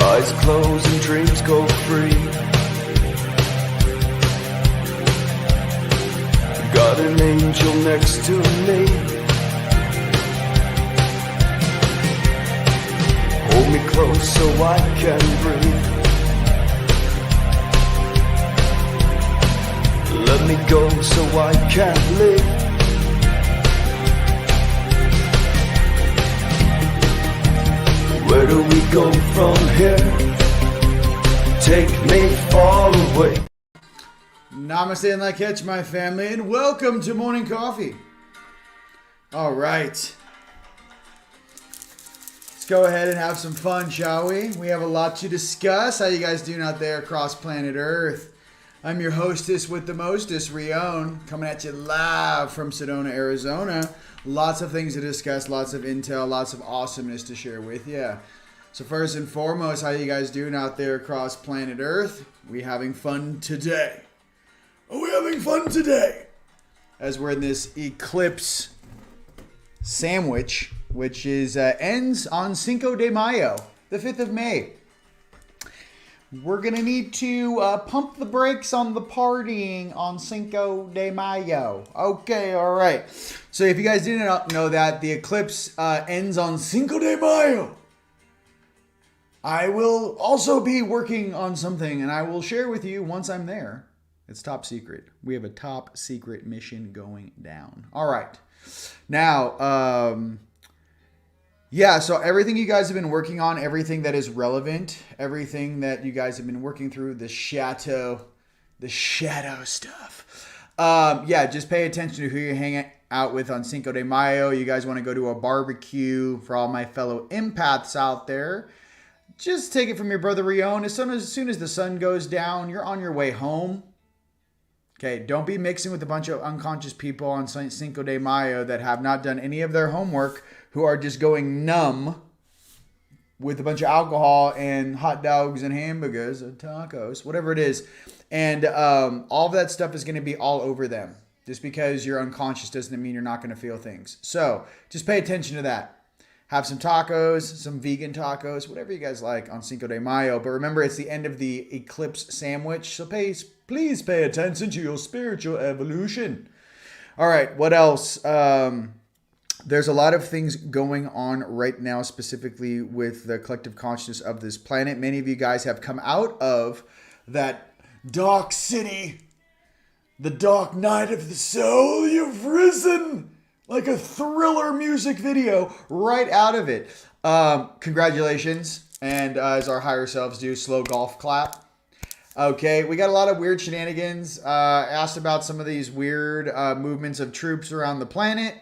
Eyes closed and dreams go free. Got an angel next to me. Hold me close so I can breathe. Let me go so I can live. Where do we go from here? Take me far away. Namaste and like catch my family, and welcome to Morning Coffee. All right. Let's go ahead and have some fun, shall we? We have a lot to discuss. How you guys doing out there across planet Earth? I'm your hostess with the mostest, Rion, coming at you live from Sedona, Arizona. Lots of things to discuss, lots of intel, lots of awesomeness to share with you. So first and foremost, how you guys doing out there across planet Earth? We having fun today? Are we having fun today? As we're in this eclipse sandwich, which is ends on Cinco de Mayo, the 5th of May. We're going to need to pump the brakes on the partying on Cinco de Mayo. Okay, all right. So if you guys didn't know that, the eclipse ends on Cinco de Mayo. I will also be working on something, and I will share with you once I'm there. It's top secret. We have a top secret mission going down. All right. Now, yeah, so everything you guys have been working on, everything that is relevant, everything that you guys have been working through, the shadow stuff. Yeah, just pay attention to who you're hanging out with on Cinco de Mayo. You guys want to go to a barbecue for all my fellow empaths out there. Just take it from your brother Rion. As soon as the sun goes down, you're on your way home. Okay, don't be mixing with a bunch of unconscious people on Cinco de Mayo that have not done any of their homework, who are just going numb with a bunch of alcohol and hot dogs and hamburgers and tacos, whatever it is. And all of that stuff is going to be all over them. Just because you're unconscious doesn't mean you're not going to feel things. So just pay attention to that. Have some tacos, some vegan tacos, whatever you guys like on Cinco de Mayo. But remember, it's the end of the eclipse sandwich. So please pay attention to your spiritual evolution. All right, what else? There's a lot of things going on right now, specifically with the collective consciousness of this planet. Many of you guys have come out of that dark city, the dark night of the soul. You've risen like a thriller music video right out of it. Congratulations. And as our higher selves do, slow golf clap. Okay, we got a lot of weird shenanigans. Asked about some of these weird movements of troops around the planet.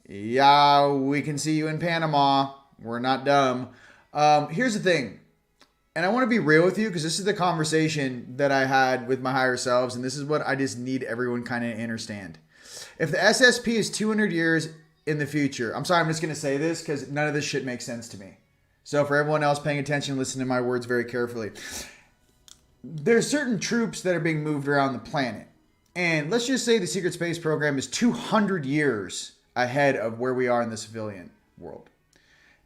Yeah, we can see you in Panama. We're not dumb. Here's the thing. And I want to be real with you because this is the conversation that I had with my higher selves. And this is what I just need everyone kind of understand. If the SSP is 200 years in the future, I'm sorry, I'm just going to say this because none of this shit makes sense to me. So for everyone else paying attention, listen to my words very carefully. There's certain troops that are being moved around the planet. And let's just say the secret space program is 200 years ahead of where we are in the civilian world.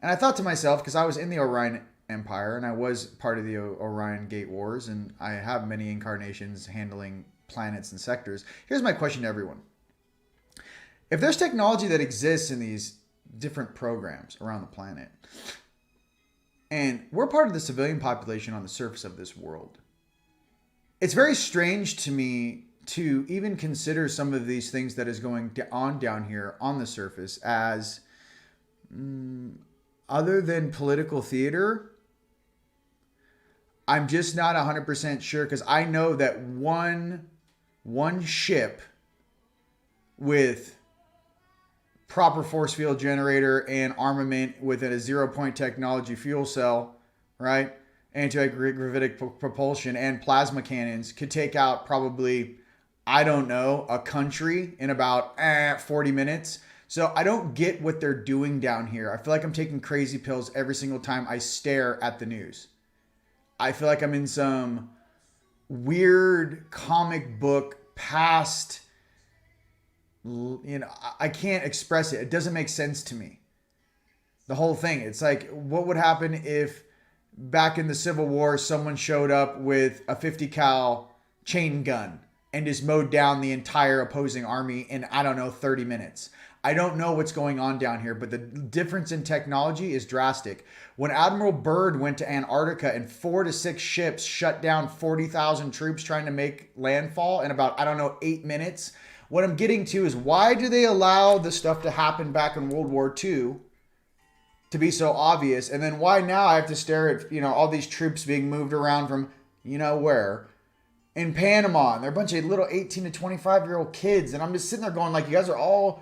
And I thought to myself, because I was in the Orion Empire and I was part of the Orion Gate Wars and I have many incarnations handling planets and sectors. Here's my question to everyone. If there's technology that exists in these different programs around the planet, and we're part of the civilian population on the surface of this world, it's very strange to me to even consider some of these things that is going on down here on the surface as other than political theater. I'm just not 100% sure because I know that one ship with proper force field generator and armament with a 0-point technology fuel cell, right? Anti-gravitic propulsion and plasma cannons could take out probably, I don't know, a country in about 40 minutes. So I don't get what they're doing down here. I feel like I'm taking crazy pills every single time I stare at the news. I feel like I'm in some weird comic book past. You know, I can't express it. It doesn't make sense to me. The whole thing. It's like, what would happen if back in the Civil War, someone showed up with a 50 cal chain gun and just mowed down the entire opposing army in, I don't know, 30 minutes. I don't know what's going on down here, but the difference in technology is drastic. When Admiral Byrd went to Antarctica and 4 to 6 ships shut down 40,000 troops trying to make landfall in about, I don't know, 8 minutes. What I'm getting to is, why do they allow this stuff to happen back in World War II to be so obvious? And then why now I have to stare at, all these troops being moved around from, where? In Panama. And they're a bunch of little 18 to 25-year-old kids. And I'm just sitting there going, like, you guys are all...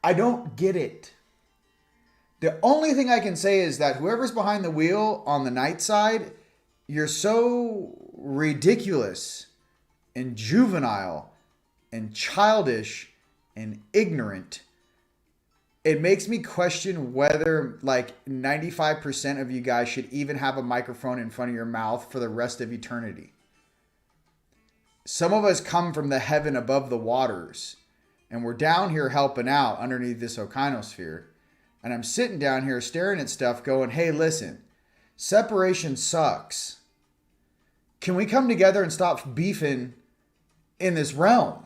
I don't get it. The only thing I can say is that whoever's behind the wheel on the Nightside, you're so ridiculous and juvenile and childish and ignorant. It makes me question whether like 95% of you guys should even have a microphone in front of your mouth for the rest of eternity. Some of us come from the heaven above the waters. And we're down here helping out underneath this okinosphere. And I'm sitting down here staring at stuff going, hey, listen, separation sucks. Can we come together and stop beefing in this realm?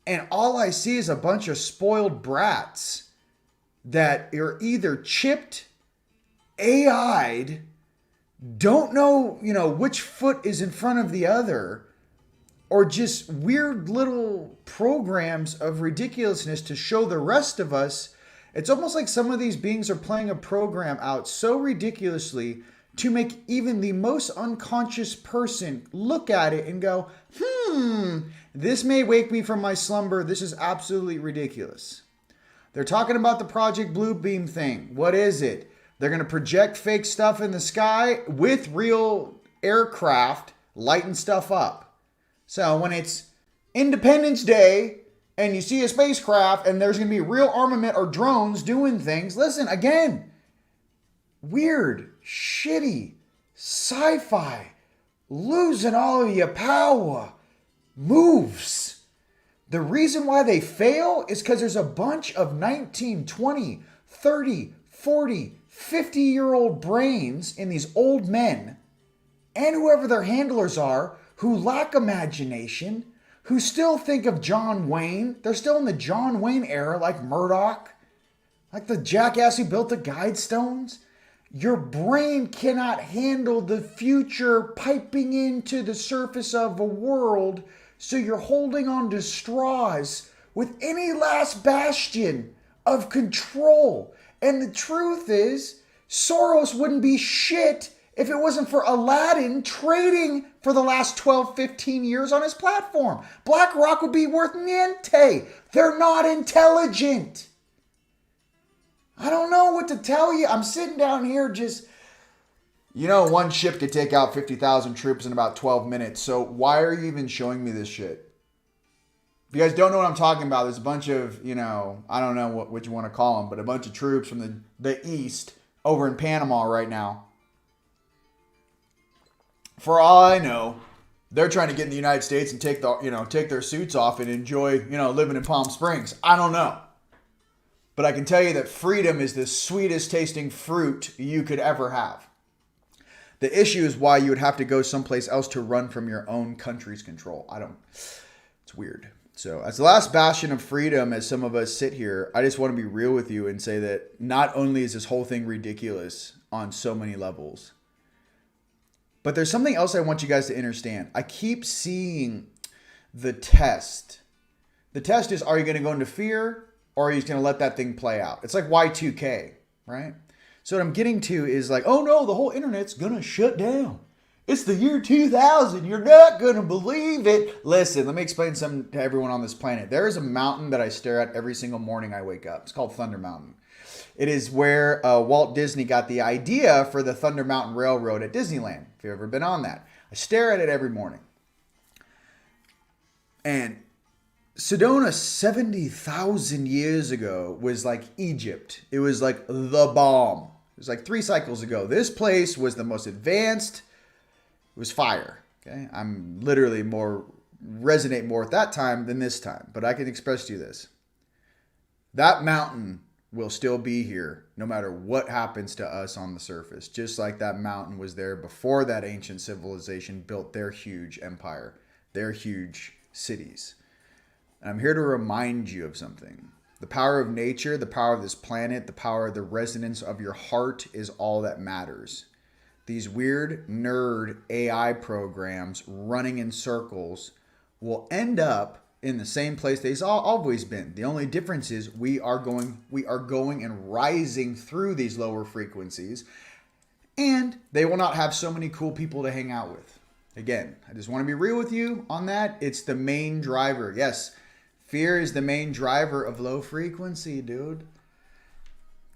And all I see is a bunch of spoiled brats that are either chipped, AI'd, don't know, which foot is in front of the other, or just weird little programs of ridiculousness to show the rest of us. It's almost like some of these beings are playing a program out so ridiculously to make even the most unconscious person look at it and go, this may wake me from my slumber. This is absolutely ridiculous. They're talking about the Project Bluebeam thing. What is it? They're going to project fake stuff in the sky with real aircraft lighting stuff up. So when it's Independence Day and you see a spacecraft and there's going to be real armament or drones doing things, listen, again, weird, shitty, sci-fi, losing all of your power moves. The reason why they fail is because there's a bunch of 19, 20, 30, 40, 50-year-old brains in these old men and whoever their handlers are, who lack imagination, who still think of John Wayne. They're still in the John Wayne era, like Murdoch, like the jackass who built the Guidestones. Your brain cannot handle the future piping into the surface of a world, so you're holding on to straws with any last bastion of control. And the truth is, Soros wouldn't be shit if it wasn't for Aladdin trading for the last 12, 15 years on his platform. BlackRock would be worth niente. They're not intelligent. I don't know what to tell you. I'm sitting down here just... one ship could take out 50,000 troops in about 12 minutes. So why are you even showing me this shit? If you guys don't know what I'm talking about, there's a bunch of, I don't know what you want to call them, but a bunch of troops from the east over in Panama right now. For all I know, they're trying to get in the United States and take their suits off and enjoy, living in Palm Springs. I don't know. But I can tell you that freedom is the sweetest tasting fruit you could ever have. The issue is why you would have to go someplace else to run from your own country's control. It's weird. So as the last bastion of freedom, as some of us sit here, I just want to be real with you and say that not only is this whole thing ridiculous on so many levels, but there's something else I want you guys to understand. I keep seeing the test. The test is, are you going to go into fear, or are you just going to let that thing play out? It's like Y2K, right? So what I'm getting to is like, oh no, the whole internet's going to shut down. It's the year 2000. You're not going to believe it. Listen, let me explain something to everyone on this planet. There is a mountain that I stare at every single morning I wake up. It's called Thunder Mountain. It is where Walt Disney got the idea for the Thunder Mountain Railroad at Disneyland. If you've ever been on that. I stare at it every morning. And Sedona 70,000 years ago was like Egypt. It was like the bomb. It was like 3 cycles ago. This place was the most advanced. It was fire. Okay, I'm literally resonate more at that time than this time. But I can express to you this. That mountain will still be here no matter what happens to us on the surface. Just like that mountain was there before that ancient civilization built their huge empire, their huge cities. And I'm here to remind you of something. The power of nature, the power of this planet, the power of the resonance of your heart is all that matters. These weird nerd AI programs running in circles will end up in the same place they've always been. The only difference is we are going and rising through these lower frequencies, and they will not have so many cool people to hang out with. Again, I just want to be real with you on that. It's the main driver. Yes, fear is the main driver of low frequency, dude.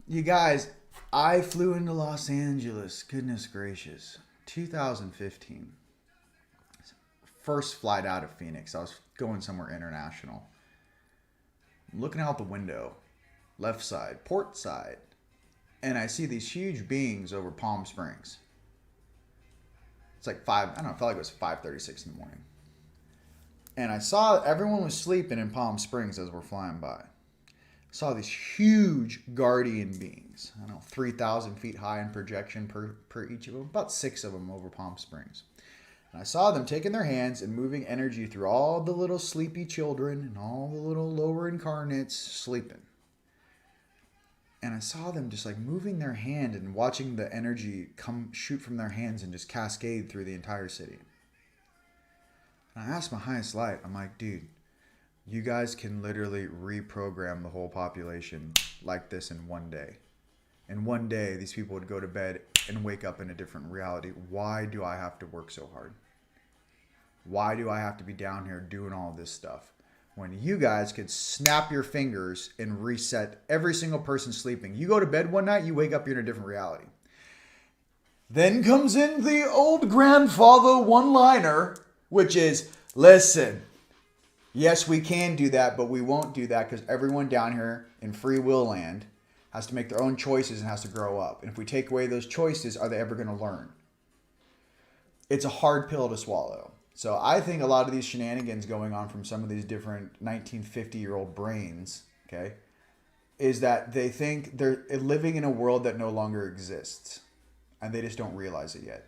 You guys, I flew into Los Angeles, goodness gracious, 2015. First flight out of Phoenix. I was going somewhere international. I'm looking out the window, left side, port side, and I see these huge beings over Palm Springs. It's like I felt like it was 5:36 in the morning. And I saw everyone was sleeping in Palm Springs as we're flying by. I saw these huge guardian beings, 3,000 feet high in projection per each of them, about 6 of them over Palm Springs. And I saw them taking their hands and moving energy through all the little sleepy children and all the little lower incarnates sleeping. And I saw them just like moving their hand and watching the energy shoot from their hands and just cascade through the entire city. And I asked my highest light, I'm like, dude, you guys can literally reprogram the whole population like this in one day. In one day, these people would go to bed and wake up in a different reality. Why do I have to work so hard? Why do I have to be down here doing all this stuff when you guys could snap your fingers and reset every single person sleeping? You go to bed one night, you wake up, you're in a different reality. Then comes in the old grandfather one-liner, which is, listen, yes, we can do that, but we won't do that because everyone down here in free will land has to make their own choices and has to grow up. And if we take away those choices, are they ever going to learn? It's a hard pill to swallow. So I think a lot of these shenanigans going on from some of these different 1950-year-old brains, okay, is that they think they're living in a world that no longer exists. And they just don't realize it yet.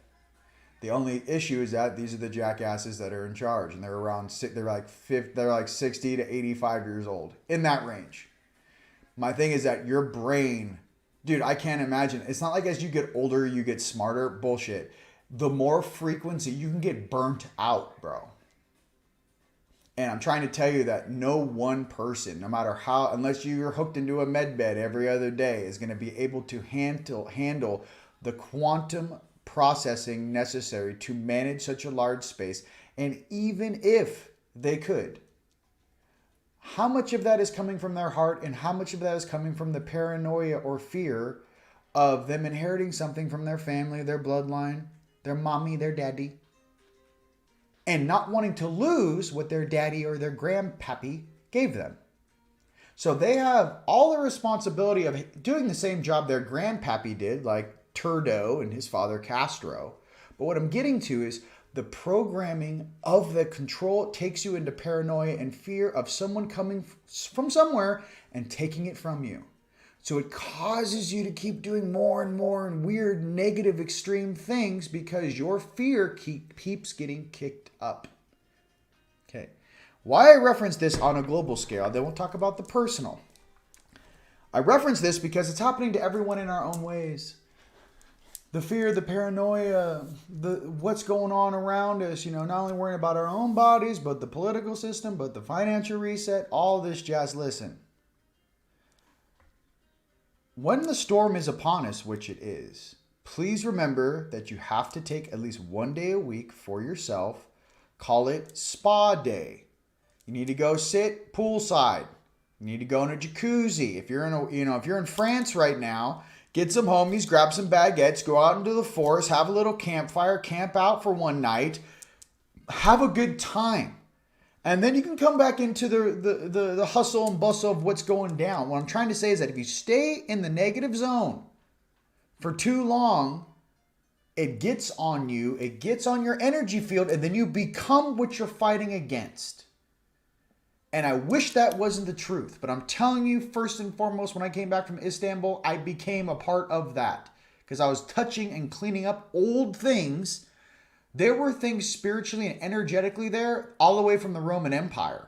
The only issue is that these are the jackasses that are in charge. And they're like 60 to 85 years old. In that range. My thing is that your brain, dude, I can't imagine. It's not like as you get older, you get smarter. Bullshit. The more frequency, you can get burnt out, bro. And I'm trying to tell you that no one person, no matter how, unless you're hooked into a med bed every other day, is going to be able to handle the quantum processing necessary to manage such a large space. And even if they could, how much of that is coming from their heart and how much of that is coming from the paranoia or fear of them inheriting something from their family, their bloodline, their mommy, their daddy, and not wanting to lose what their daddy or their grandpappy gave them. So they have all the responsibility of doing the same job their grandpappy did, like Turdo and his father Castro. But what I'm getting to is the programming of the control takes you into paranoia and fear of someone coming from somewhere and taking it from you. So it causes you to keep doing more and more and weird, negative, extreme things because your fear keeps getting kicked up. Okay. Why I reference this on a global scale, then we'll talk about the personal. I reference this because it's happening to everyone in our own ways. The fear, the paranoia, what's going on around us, not only worrying about our own bodies, but the political system, but the financial reset, all this jazz. Listen, when the storm is upon us, which it is, please remember that you have to take at least one day a week for yourself. Call it spa day. You need to go sit poolside. You need to go in a jacuzzi. If you're if you're in France right now, get some homies, grab some baguettes, go out into the forest, have a little campfire, camp out for one night, have a good time. And then you can come back into the hustle and bustle of what's going down. What I'm trying to say is that if you stay in the negative zone for too long, it gets on you, it gets on your energy field, and then you become what you're fighting against. And I wish that wasn't the truth. But I'm telling you, first and foremost, when I came back from Istanbul, I became a part of that. Because I was touching and cleaning up old things. There were things spiritually and energetically there all the way from the Roman Empire.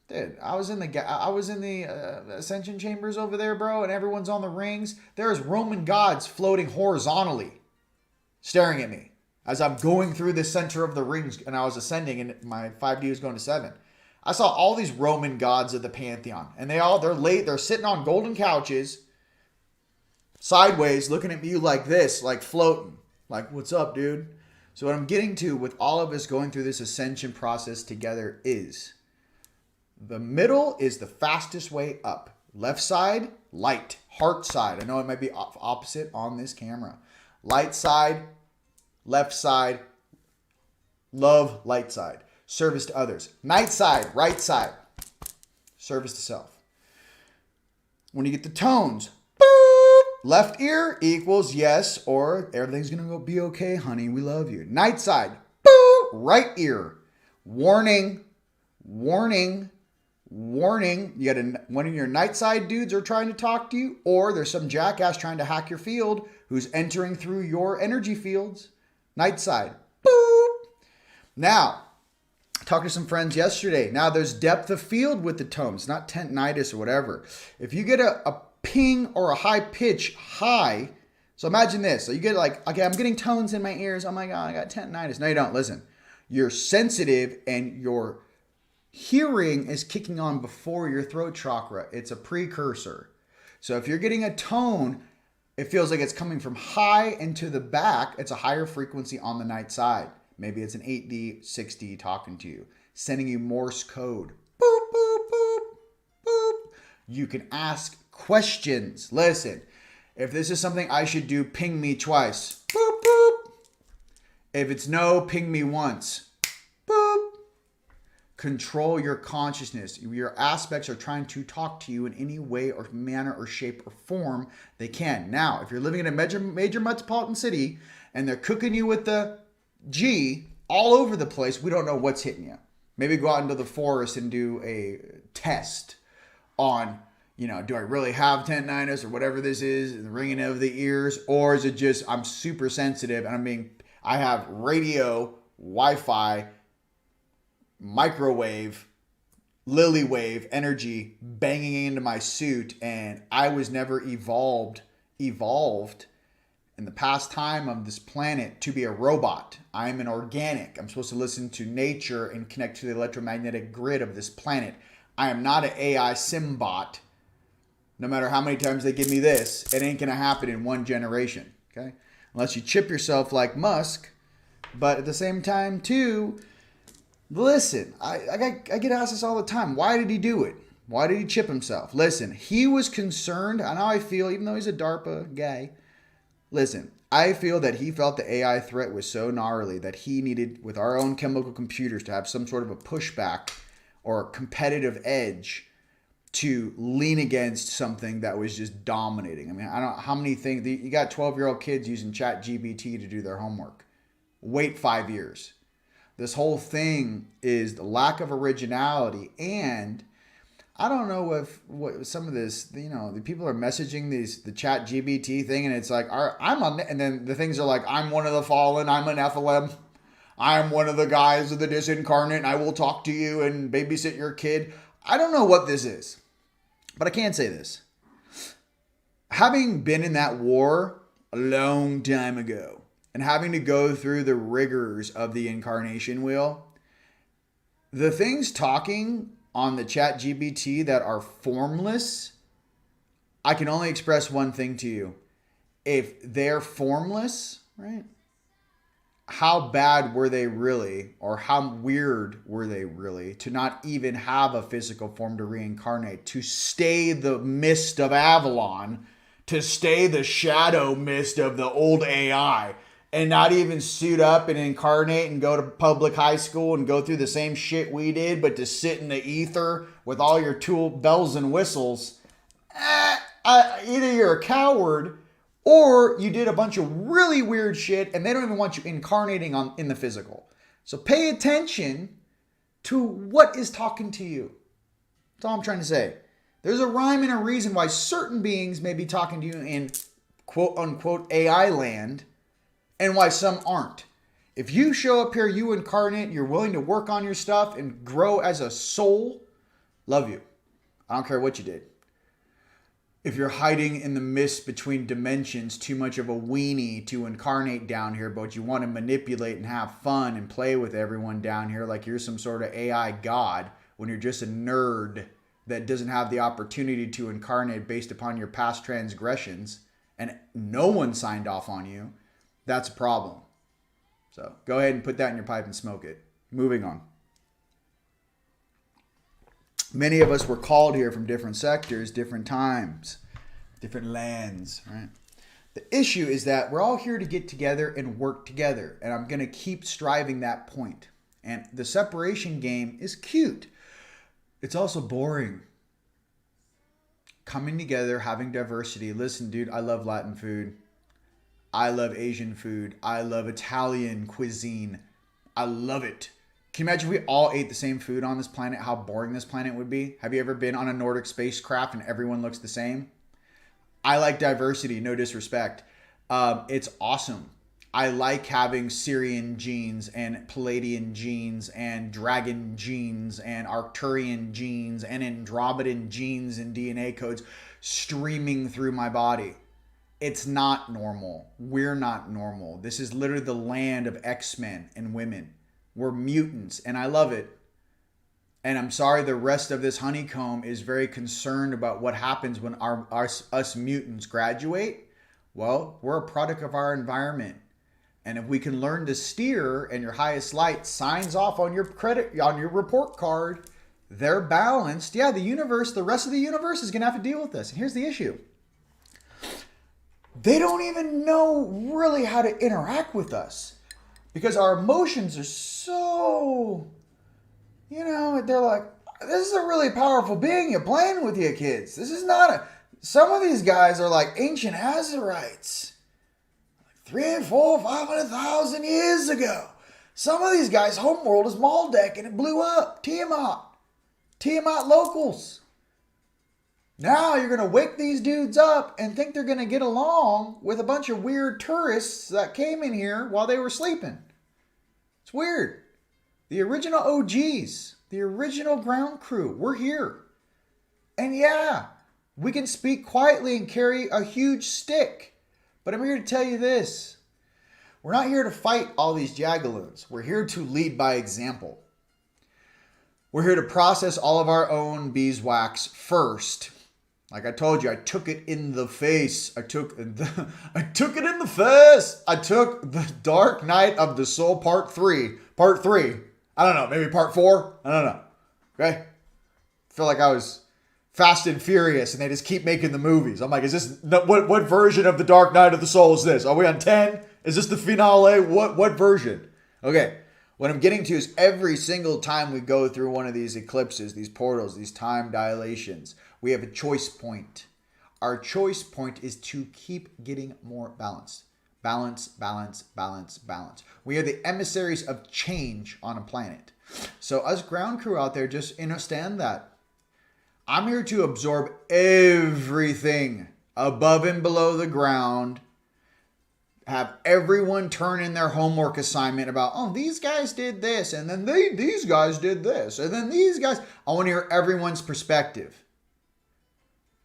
Dude, I was in the Ascension Chambers over there, bro, and everyone's on the rings. There's Roman gods floating horizontally, staring at me as I'm going through the center of the rings, and I was ascending, and my 5D was going to 7. I saw all these Roman gods of the pantheon, and they're sitting on golden couches, sideways, looking at me like this, like floating, like, what's up, dude? So what I'm getting to with all of us going through this ascension process together is the middle is the fastest way up. Left side, light. Heart side. I know it might be opposite on this camera. Light side, left side, love, light side. Service to others. Night side, right side. Service to self. When you get the tones, boop, left ear equals yes, or everything's going to be okay, honey. We love you. Night side, boop, right ear. Warning, warning. Warning, you got one of your night side dudes are trying to talk to you, or there's some jackass trying to hack your field who's entering through your energy fields. Night side. Boop. Now, talked to some friends yesterday. Now, there's depth of field with the tones, not tendinitis or whatever. If you get a ping or a high pitch high, so imagine this. So you get like, okay, I'm getting tones in my ears. Oh my God, I got tendinitis. No, you don't. Listen, you're sensitive and your hearing is kicking on before your throat chakra. It's a precursor. So if you're getting a tone, it feels like it's coming from high into the back. It's a higher frequency on the night side. Maybe it's an 8D, 6D talking to you, sending you Morse code. Boop, boop, boop, boop. You can ask questions. Listen, if this is something I should do, ping me twice. Boop, boop. If it's no, ping me once. Boop. Control your consciousness. Your aspects are trying to talk to you in any way or manner or shape or form they can. Now, if you're living in a major metropolitan city and they're cooking you with the G all over the place, we don't know what's hitting you. Maybe go out into the forest and do a test on, do I really have tendinitis or whatever this is, the ringing of the ears, or is it just I'm super sensitive and I have radio, Wi-Fi, microwave, lily wave energy banging into my suit, and I was never evolved in the past time of this planet to be a robot. I'm an organic. I'm supposed to listen to nature and connect to the electromagnetic grid of this planet. I am not an AI symbot. No matter how many times they give me this, it ain't gonna happen in one generation, okay? Unless you chip yourself like Musk. But at the same time too, listen, I get asked this all the time. Why did he do it? Why did he chip himself? Listen, he was concerned. I know I feel, even though he's a DARPA guy, listen, I feel that he felt the AI threat was so gnarly that he needed, with our own chemical computers, to have some sort of a pushback or competitive edge to lean against something that was just dominating. I mean, I don't know how many things, you got 12-year-old kids using ChatGPT to do their homework. Wait 5 years. This whole thing is the lack of originality, and I don't know if what some of this, the people are messaging the chat GBT thing, and it's like, and then the things are like, I'm one of the fallen, I'm an Nephilim, I'm one of the guys of the disincarnate, and I will talk to you and babysit your kid. I don't know what this is, but I can say this. Having been in that war a long time ago, and having to go through the rigors of the incarnation wheel, the things talking on the chat GBT that are formless, I can only express one thing to you. If they're formless, right? How bad were they really, or how weird were they really to not even have a physical form to reincarnate, to stay the mist of Avalon, to stay the shadow mist of the old AI, and not even suit up and incarnate and go to public high school and go through the same shit we did, but to sit in the ether with all your tool bells and whistles. Either you're a coward or you did a bunch of really weird shit and they don't even want you incarnating in the physical. So pay attention to what is talking to you. That's all I'm trying to say. There's a rhyme and a reason why certain beings may be talking to you in quote unquote AI land and why some aren't. If you show up here, you incarnate, you're willing to work on your stuff and grow as a soul, love you. I don't care what you did. If you're hiding in the mist between dimensions, too much of a weenie to incarnate down here, but you want to manipulate and have fun and play with everyone down here like you're some sort of AI god when you're just a nerd that doesn't have the opportunity to incarnate based upon your past transgressions and no one signed off on you, that's a problem. So go ahead and put that in your pipe and smoke it. Moving on. Many of us were called here from different sectors, different times, different lands, right? The issue is that we're all here to get together and work together. And I'm going to keep striving that point. And the separation game is cute. It's also boring. Coming together, having diversity. Listen, dude, I love Latin food. I love Asian food. I love Italian cuisine. I love it. Can you imagine if we all ate the same food on this planet, how boring this planet would be? Have you ever been on a Nordic spacecraft and everyone looks the same? I like diversity, no disrespect. It's awesome. I like having Syrian genes and Palladian genes and Dragon genes and Arcturian genes and Andromedan genes and DNA codes streaming through my body. It's not normal. We're not normal. This is literally the land of X-Men and women. We're mutants, and I love it. And I'm sorry the rest of this honeycomb is very concerned about what happens when us mutants graduate. Well, we're a product of our environment. And if we can learn to steer and your highest light signs off on your credit, on your report card, they're balanced. Yeah, the universe, the rest of the universe is going to have to deal with this. And here's the issue. They don't even know really how to interact with us because our emotions are so, they're like, this is a really powerful being you're playing with, you kids. This is not some of these guys are like ancient Azerites. 300, 400, 500,000 years ago. Some of these guys' homeworld is Maldek and it blew up. Tiamat locals. Now you're going to wake these dudes up and think they're going to get along with a bunch of weird tourists that came in here while they were sleeping. It's weird. The original OGs, the original ground crew, we're here. And yeah, we can speak quietly and carry a huge stick. But I'm here to tell you this. We're not here to fight all these jagaloons. We're here to lead by example. We're here to process all of our own beeswax first. Like I told you, I took it in the face. I took it in the face. I took the Dark Night of the Soul Part 3. Part 3. I don't know. Maybe Part 4. I don't know. Okay? I feel like I was Fast and Furious and they just keep making the movies. I'm like, is this what version of the Dark Night of the Soul is this? Are we on 10? Is this the finale? What version? Okay. What I'm getting to is every single time we go through one of these eclipses, these portals, these time dilations, we have a choice point. Our choice point is to keep getting more balanced. Balance, balance, balance, balance. We are the emissaries of change on a planet. So us ground crew out there, just understand that. I'm here to absorb everything above and below the ground. Have everyone turn in their homework assignment about, oh, these guys did this, and then these guys did this, and then these guys. I want to hear everyone's perspective.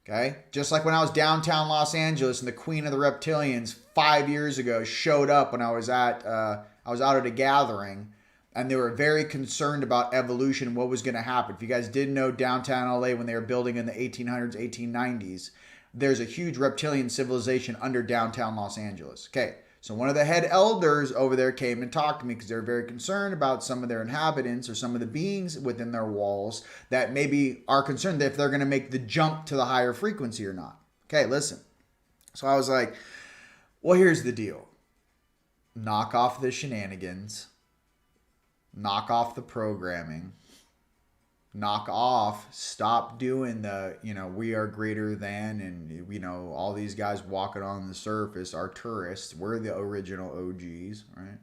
Okay? Just like when I was downtown Los Angeles and the Queen of the Reptilians 5 years ago showed up when I was out at a gathering, and they were very concerned about evolution and what was going to happen. If you guys didn't know downtown LA when they were building in the 1800s, 1890s, there's a huge reptilian civilization under downtown Los Angeles. Okay, so one of the head elders over there came and talked to me because they're very concerned about some of their inhabitants or some of the beings within their walls that maybe are concerned that if they're going to make the jump to the higher frequency or not. Okay, listen. So I was like, well, here's the deal. Knock off the shenanigans. Knock off the programming. Knock off, stop doing the, we are greater than, and, all these guys walking on the surface are tourists. We're the original OGs, right?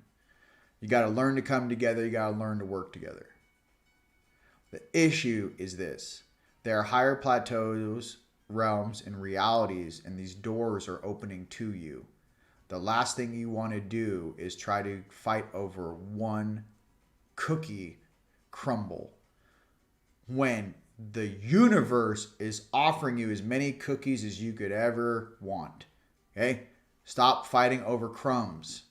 You got to learn to come together. You got to learn to work together. The issue is this. There are higher plateaus, realms, and realities, and these doors are opening to you. The last thing you want to do is try to fight over one cookie crumble when the universe is offering you as many cookies as you could ever want. Okay? Stop fighting over crumbs.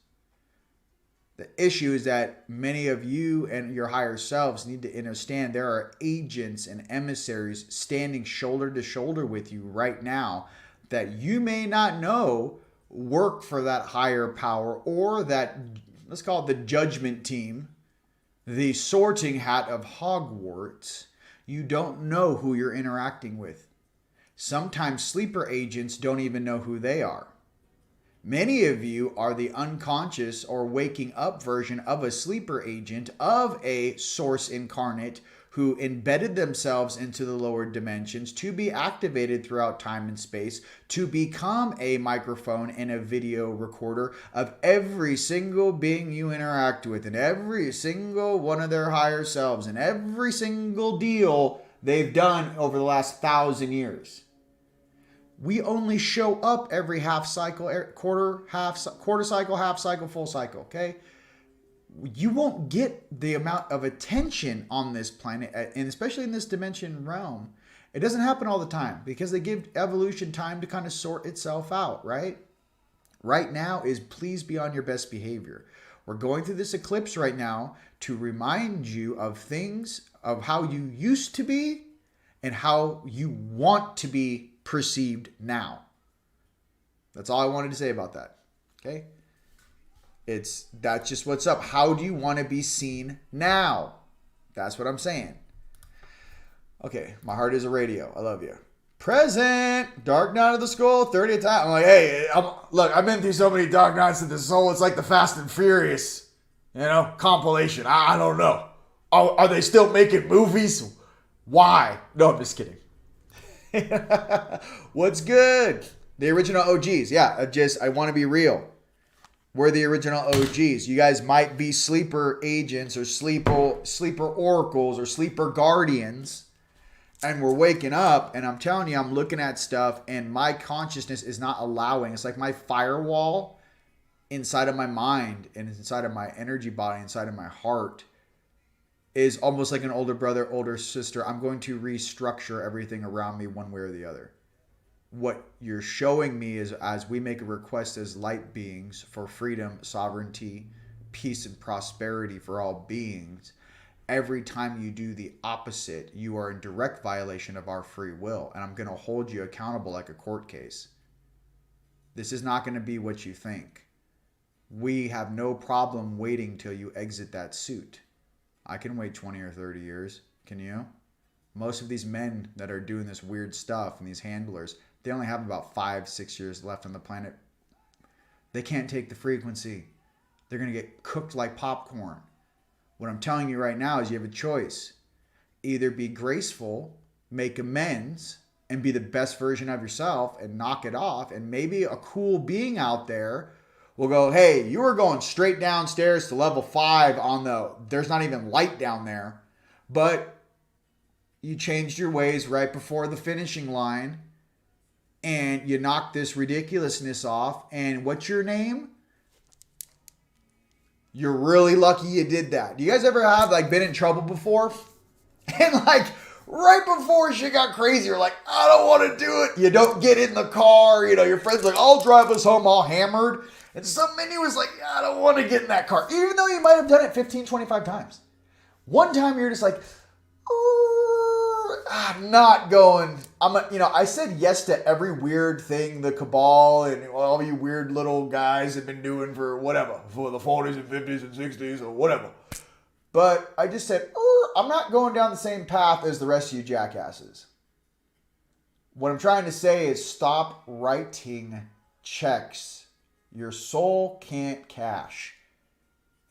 The issue is that many of you and your higher selves need to understand there are agents and emissaries standing shoulder to shoulder with you right now that you may not know work for that higher power, or that, let's call it the judgment team, the sorting hat of Hogwarts. You don't know who you're interacting with. Sometimes sleeper agents don't even know who they are. Many of you are the unconscious or waking up version of a sleeper agent, of a source incarnate who embedded themselves into the lower dimensions to be activated throughout time and space, to become a microphone and a video recorder of every single being you interact with, and every single one of their higher selves, and every single deal they've done over the last 1,000 years. We only show up every half cycle, quarter cycle, half cycle, full cycle, okay? You won't get the amount of attention on this planet, and especially in this dimension realm. It doesn't happen all the time because they give evolution time to kind of sort itself out, right? Right now is please be on your best behavior. We're going through this eclipse right now to remind you of things, of how you used to be and how you want to be perceived now. That's all I wanted to say about that. Okay? That's just what's up. How do you want to be seen now? That's what I'm saying. Okay, my heart is a radio. I love you. Present. Dark Night of the Skull, 30th time. I'm like, hey, look, I've been through so many Dark Nights of the Soul. It's like the Fast and Furious, compilation. I don't know. Are they still making movies? Why? No, I'm just kidding. What's good? The original OGs. Yeah, I want to be real. We're the original OGs. You guys might be sleeper agents or sleeper oracles or sleeper guardians. And we're waking up, and I'm telling you, I'm looking at stuff, and my consciousness is not allowing. It's like my firewall inside of my mind and inside of my energy body, inside of my heart, is almost like an older brother, older sister. I'm going to restructure everything around me one way or the other. What you're showing me is, as we make a request as light beings for freedom, sovereignty, peace, and prosperity for all beings, every time you do the opposite, you are in direct violation of our free will. And I'm going to hold you accountable like a court case. This is not going to be what you think. We have no problem waiting till you exit that suit. I can wait 20 or 30 years. Can you? Most of these men that are doing this weird stuff and these handlers, they only have about 5-6 years left on the planet. They can't take the frequency. They're going to get cooked like popcorn. What I'm telling you right now is you have a choice. Either be graceful, make amends, and be the best version of yourself and knock it off. And maybe a cool being out there will go, hey, you were going straight downstairs to level 5 there's not even light down there. But you changed your ways right before the finishing line. And you knocked this ridiculousness off. And what's your name? You're really lucky you did that. Do you guys ever have been in trouble before? And right before shit got crazy, you're like, I don't want to do it. You don't get in the car. Your friend's like, I'll drive us home all hammered. And some in you was like, I don't want to get in that car. Even though you might have done it 15, 25 times. One time you're just like, I'm not going. I said yes to every weird thing the cabal and all you weird little guys have been doing for whatever, for the 40s and 50s and 60s or whatever. But I just said, I'm not going down the same path as the rest of you jackasses. What I'm trying to say is stop writing checks your soul can't cash.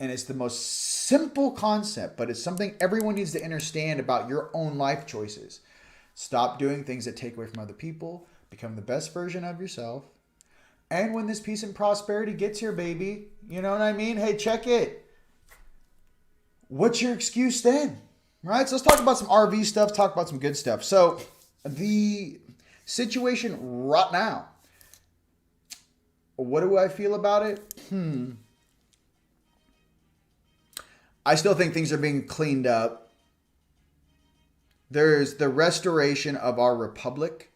And it's the most simple concept, but it's something everyone needs to understand about your own life choices. Stop doing things that take away from other people. Become the best version of yourself. And when this peace and prosperity gets here, baby, you know what I mean? Hey, check it. What's your excuse then? All right, so let's talk about some RV stuff, talk about some good stuff. So the situation right now, what do I feel about it? I still think things are being cleaned up. There's the restoration of our republic,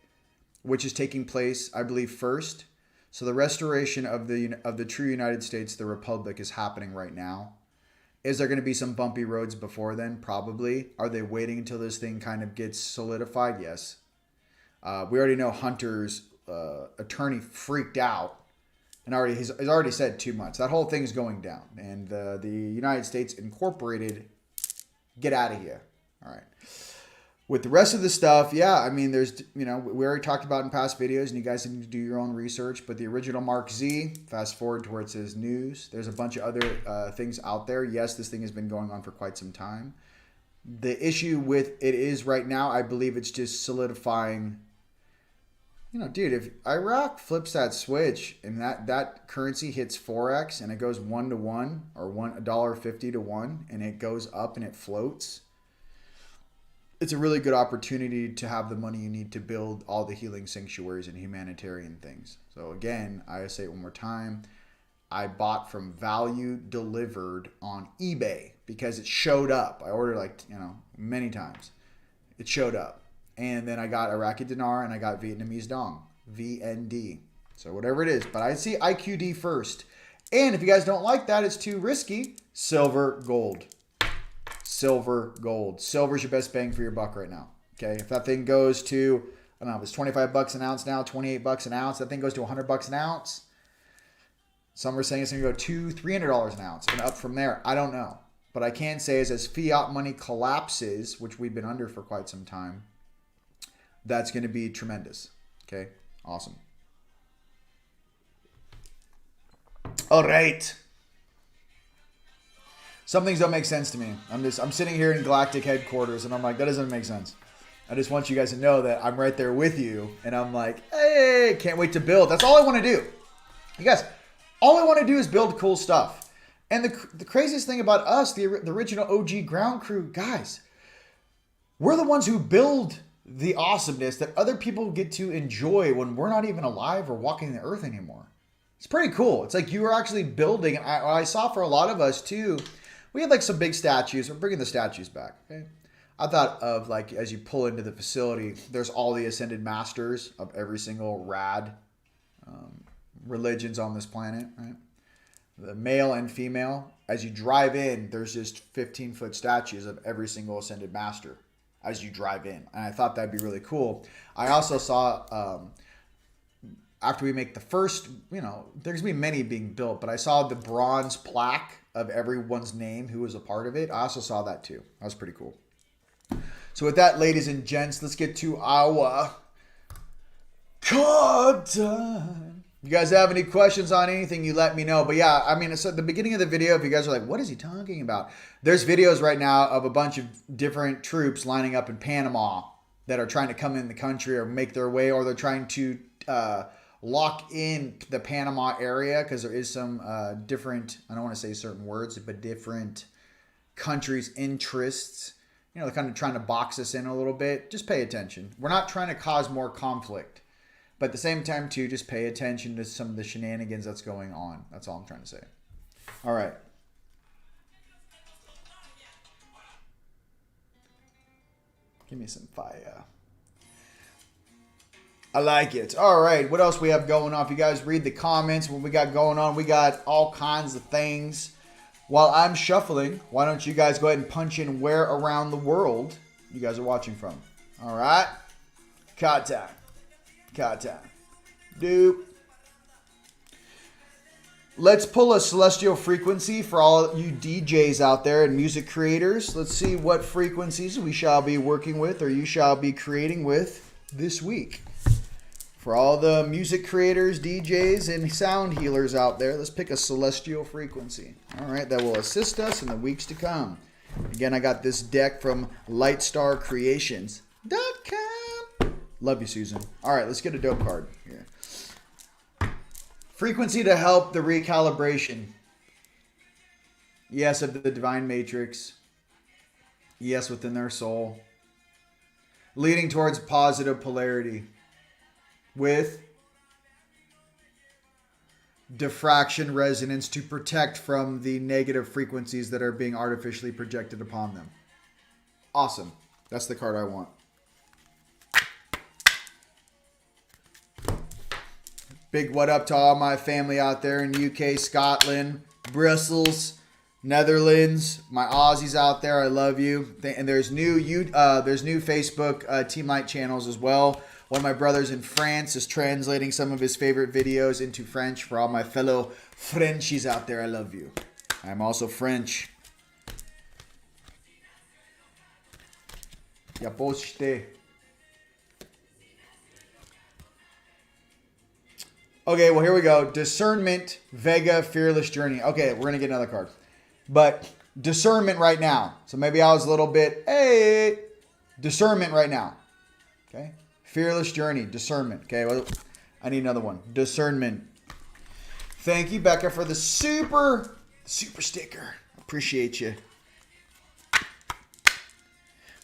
which is taking place, I believe, first. So the restoration of the true United States, the republic, is happening right now. Is there going to be some bumpy roads before then? Probably. Are they waiting until this thing kind of gets solidified? Yes. We already know Hunter's attorney freaked out, and he's already said 2 months. That whole thing's going down, and the United States Incorporated, get out of here. All right. With the rest of the stuff, yeah, I mean, there's, we already talked about in past videos, and you guys need to do your own research, but the original Mark Z, fast forward to where it says news. There's a bunch of other things out there. Yes, this thing has been going on for quite some time. The issue with it is right now, I believe it's just solidifying. Dude, if Iraq flips that switch and that currency hits 4x and it goes 1 to 1 or $1.50 to 1 and it goes up and it floats, it's a really good opportunity to have the money you need to build all the healing sanctuaries and humanitarian things. So again, I say it one more time. I bought from Value Delivered on eBay because it showed up. I ordered many times. It showed up. And then I got Iraqi dinar and I got Vietnamese dong, VND. So whatever it is, but I see IQD first. And if you guys don't like that, it's too risky. Silver, gold. Silver, gold. Silver's your best bang for your buck right now. Okay, if that thing goes to, I don't know, if it's 25 bucks an ounce now, 28 bucks an ounce, that thing goes to 100 bucks an ounce. Some are saying it's going to go $200-$300 an ounce and up from there. I don't know. But I can say is as fiat money collapses, which we've been under for quite some time, that's going to be tremendous. Okay, awesome. All right. Some things don't make sense to me. I'm sitting here in Galactic Headquarters and I'm like, that doesn't make sense. I just want you guys to know that I'm right there with you and I'm like, hey, can't wait to build. That's all I want to do. You guys, all I want to do is build cool stuff. And the craziest thing about us, the original OG ground crew, guys, we're the ones who build the awesomeness that other people get to enjoy when we're not even alive or walking the earth anymore. It's pretty cool. It's like you were actually building. I saw for a lot of us too, we had like some big statues. We're bringing the statues back. Okay. I thought of like, as you pull into the facility, there's all the ascended masters of every single rad religions on this planet, right? The male and female. As you drive in, there's just 15-foot statues of every single ascended master as you drive in. And I thought that'd be really cool. I also saw, after we make the first, there's going to be many being built, but I saw the bronze plaque of everyone's name who was a part of it. I also saw that too. That was pretty cool. So with that, ladies and gents, let's get to our card time. You guys have any questions on anything, you let me know. But yeah, I mean, it's at the beginning of the video, if you guys are like, what is he talking about? There's videos right now of a bunch of different troops lining up in Panama that are trying to come in the country or make their way, or they're trying to lock in the Panama area because there is some different, I don't want to say certain words, but different countries' interests. They're kind of trying to box us in a little bit. Just pay attention. We're not trying to cause more conflict. But at the same time, too, just pay attention to some of the shenanigans that's going on. That's all I'm trying to say. All right. Give me some fire. I like it. All right. What else we have going on? If you guys read the comments, what we got going on, we got all kinds of things. While I'm shuffling, why don't you guys go ahead and punch in where around the world you guys are watching from. All right. Card time. Card time. Doop. Let's pull a celestial frequency for all you DJs out there and music creators. Let's see what frequencies we shall be working with or you shall be creating with this week. For all the music creators, DJs, and sound healers out there, let's pick a celestial frequency. All right, that will assist us in the weeks to come. Again, I got this deck from lightstarcreations.com. Love you, Susan. All right, let's get a dope card here. Frequency to help the recalibration. Yes, of the Divine Matrix. Yes, within their soul. Leading towards positive polarity. With diffraction resonance to protect from the negative frequencies that are being artificially projected upon them. Awesome. That's the card I want. Big what up to all my family out there in UK, Scotland, Brussels, Netherlands, my Aussies out there. I love you. And there's new Facebook Teamlight channels as well. One of my brothers in France is translating some of his favorite videos into French. For all my fellow Frenchies out there, I love you. I'm also French. Ya poste. Okay, well, here we go. Discernment, Vega, Fearless Journey. Okay, we're going to get another card. But discernment right now. So maybe I was a little bit, hey, discernment right now. Okay. Fearless Journey, discernment. Okay, well, I need another one. Discernment. Thank you, Becca, for the super sticker. Appreciate you.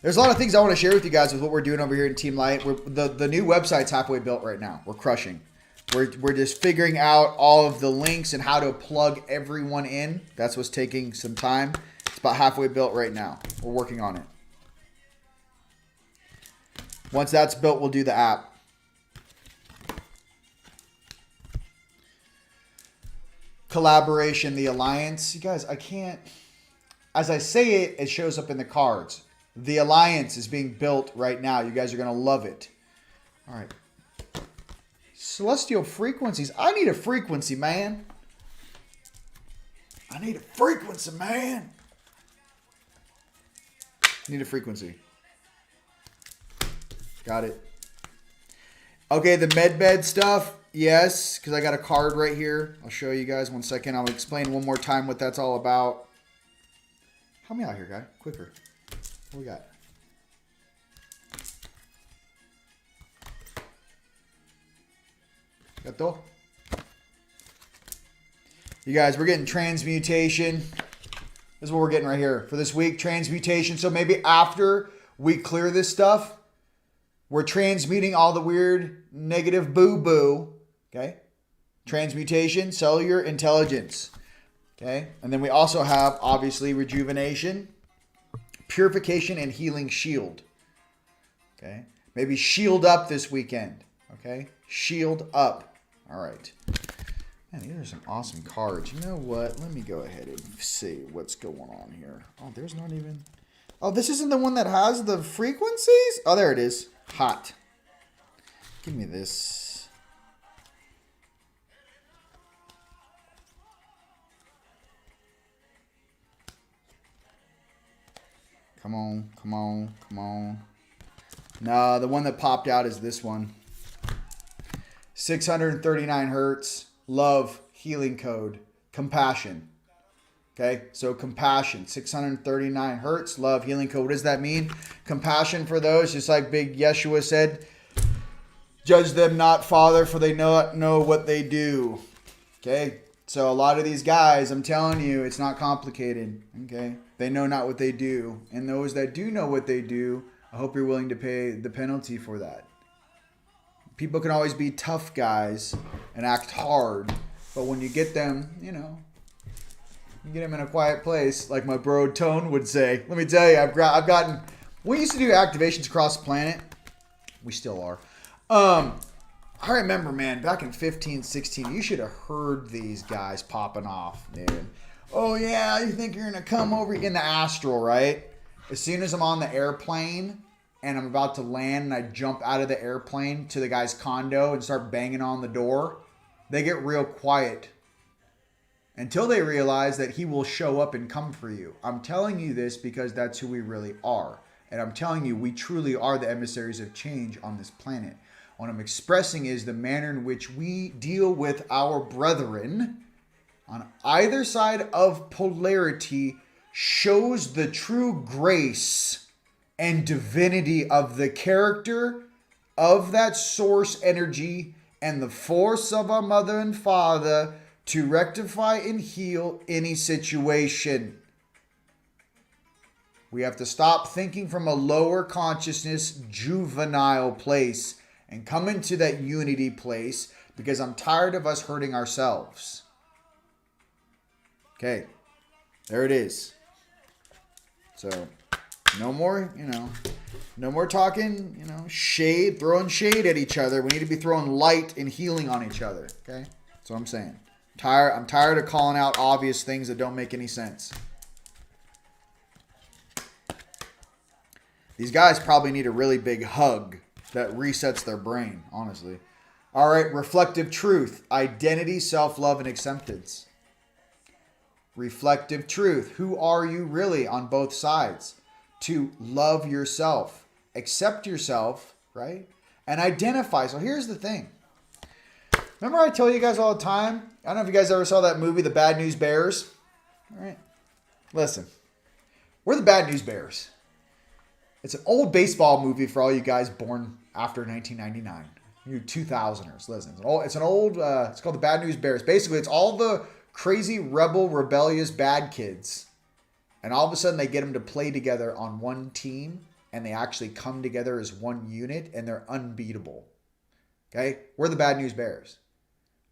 There's a lot of things I want to share with you guys with what we're doing over here in Teamlight. The new website's halfway built right now. We're crushing. We're just figuring out all of the links and how to plug everyone in. That's what's taking some time. It's about halfway built right now. We're working on it. Once that's built, we'll do the app. Collaboration, the alliance. You guys, I can't... As I say it, it shows up in the cards. The alliance is being built right now. You guys are going to love it. All right. Celestial frequencies. I need a frequency, man. I need a frequency, man. I need a frequency. Got it. Okay, the medbed stuff. Yes, because I got a card right here. I'll show you guys 1 second. I'll explain one more time what that's all about. Help me out here, guy. Quicker. What we got? Gato. You guys, we're getting transmutation. This is what we're getting right here for this week. Transmutation. So maybe after we clear this stuff, we're transmuting all the weird negative boo-boo. Okay. Transmutation, cellular intelligence. Okay. And then we also have, obviously, rejuvenation, purification, and healing shield. Okay. Maybe shield up this weekend. Okay. Shield up. All right. Man, these are some awesome cards. You know what? Let me go ahead and see what's going on here. Oh, there's not even... Oh, this isn't the one that has the frequencies? Oh, there it is. Hot. Give me this. Come on, come on, come on. No, the one that popped out is this one. 639 hertz. Love. Healing code. Compassion. Okay, so compassion, 639 hertz, love, healing code. What does that mean? Compassion for those, just like Big Yeshua said, judge them not, Father, for they not know what they do. Okay, so a lot of these guys, I'm telling you, it's not complicated. Okay, they know not what they do. And those that do know what they do, I hope you're willing to pay the penalty for that. People can always be tough guys and act hard, but when you get them, you know, you get them in a quiet place, like my bro Tone would say. Let me tell you, I've gotten... We used to do activations across the planet. We still are. I remember, man, back in 15, 16, you should have heard these guys popping off, dude. Oh, yeah, you think you're going to come over in the astral, right? As soon as I'm on the airplane and I'm about to land and I jump out of the airplane to the guy's condo and start banging on the door, they get real quiet. Until they realize that he will show up and come for you. I'm telling you this because that's who we really are. And I'm telling you, we truly are the emissaries of change on this planet. What I'm expressing is the manner in which we deal with our brethren on either side of polarity shows the true grace and divinity of the character of that source energy and the force of our mother and father to rectify and heal any situation. We have to stop thinking from a lower consciousness, juvenile place and come into that unity place, because I'm tired of us hurting ourselves. Okay, there it is. So, no more, no more talking, shade, throwing shade at each other. We need to be throwing light and healing on each other. Okay, that's what I'm saying. I'm tired of calling out obvious things that don't make any sense. These guys probably need a really big hug that resets their brain, honestly. All right, reflective truth, identity, self-love, and acceptance. Reflective truth. Who are you really on both sides? To love yourself, accept yourself, right? And identify. So here's the thing. Remember I tell you guys all the time? I don't know if you guys ever saw that movie, The Bad News Bears. All right. Listen, we're the Bad News Bears. It's an old baseball movie for all you guys born after 1999. You 2000ers. Listen, it's an old, it's called The Bad News Bears. Basically, it's all the crazy, rebel, rebellious, bad kids. And all of a sudden, they get them to play together on one team. And they actually come together as one unit. And they're unbeatable. Okay? We're the Bad News Bears.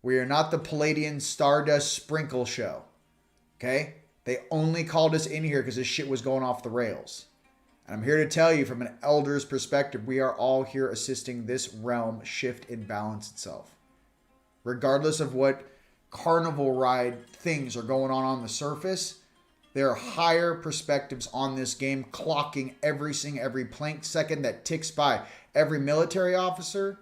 We are not the Palladian Stardust Sprinkle Show. Okay? They only called us in here because this shit was going off the rails. And I'm here to tell you from an elder's perspective, we are all here assisting this realm shift and balance itself. Regardless of what carnival ride things are going on the surface, there are higher perspectives on this game, clocking every plank second that ticks by. Every military officer,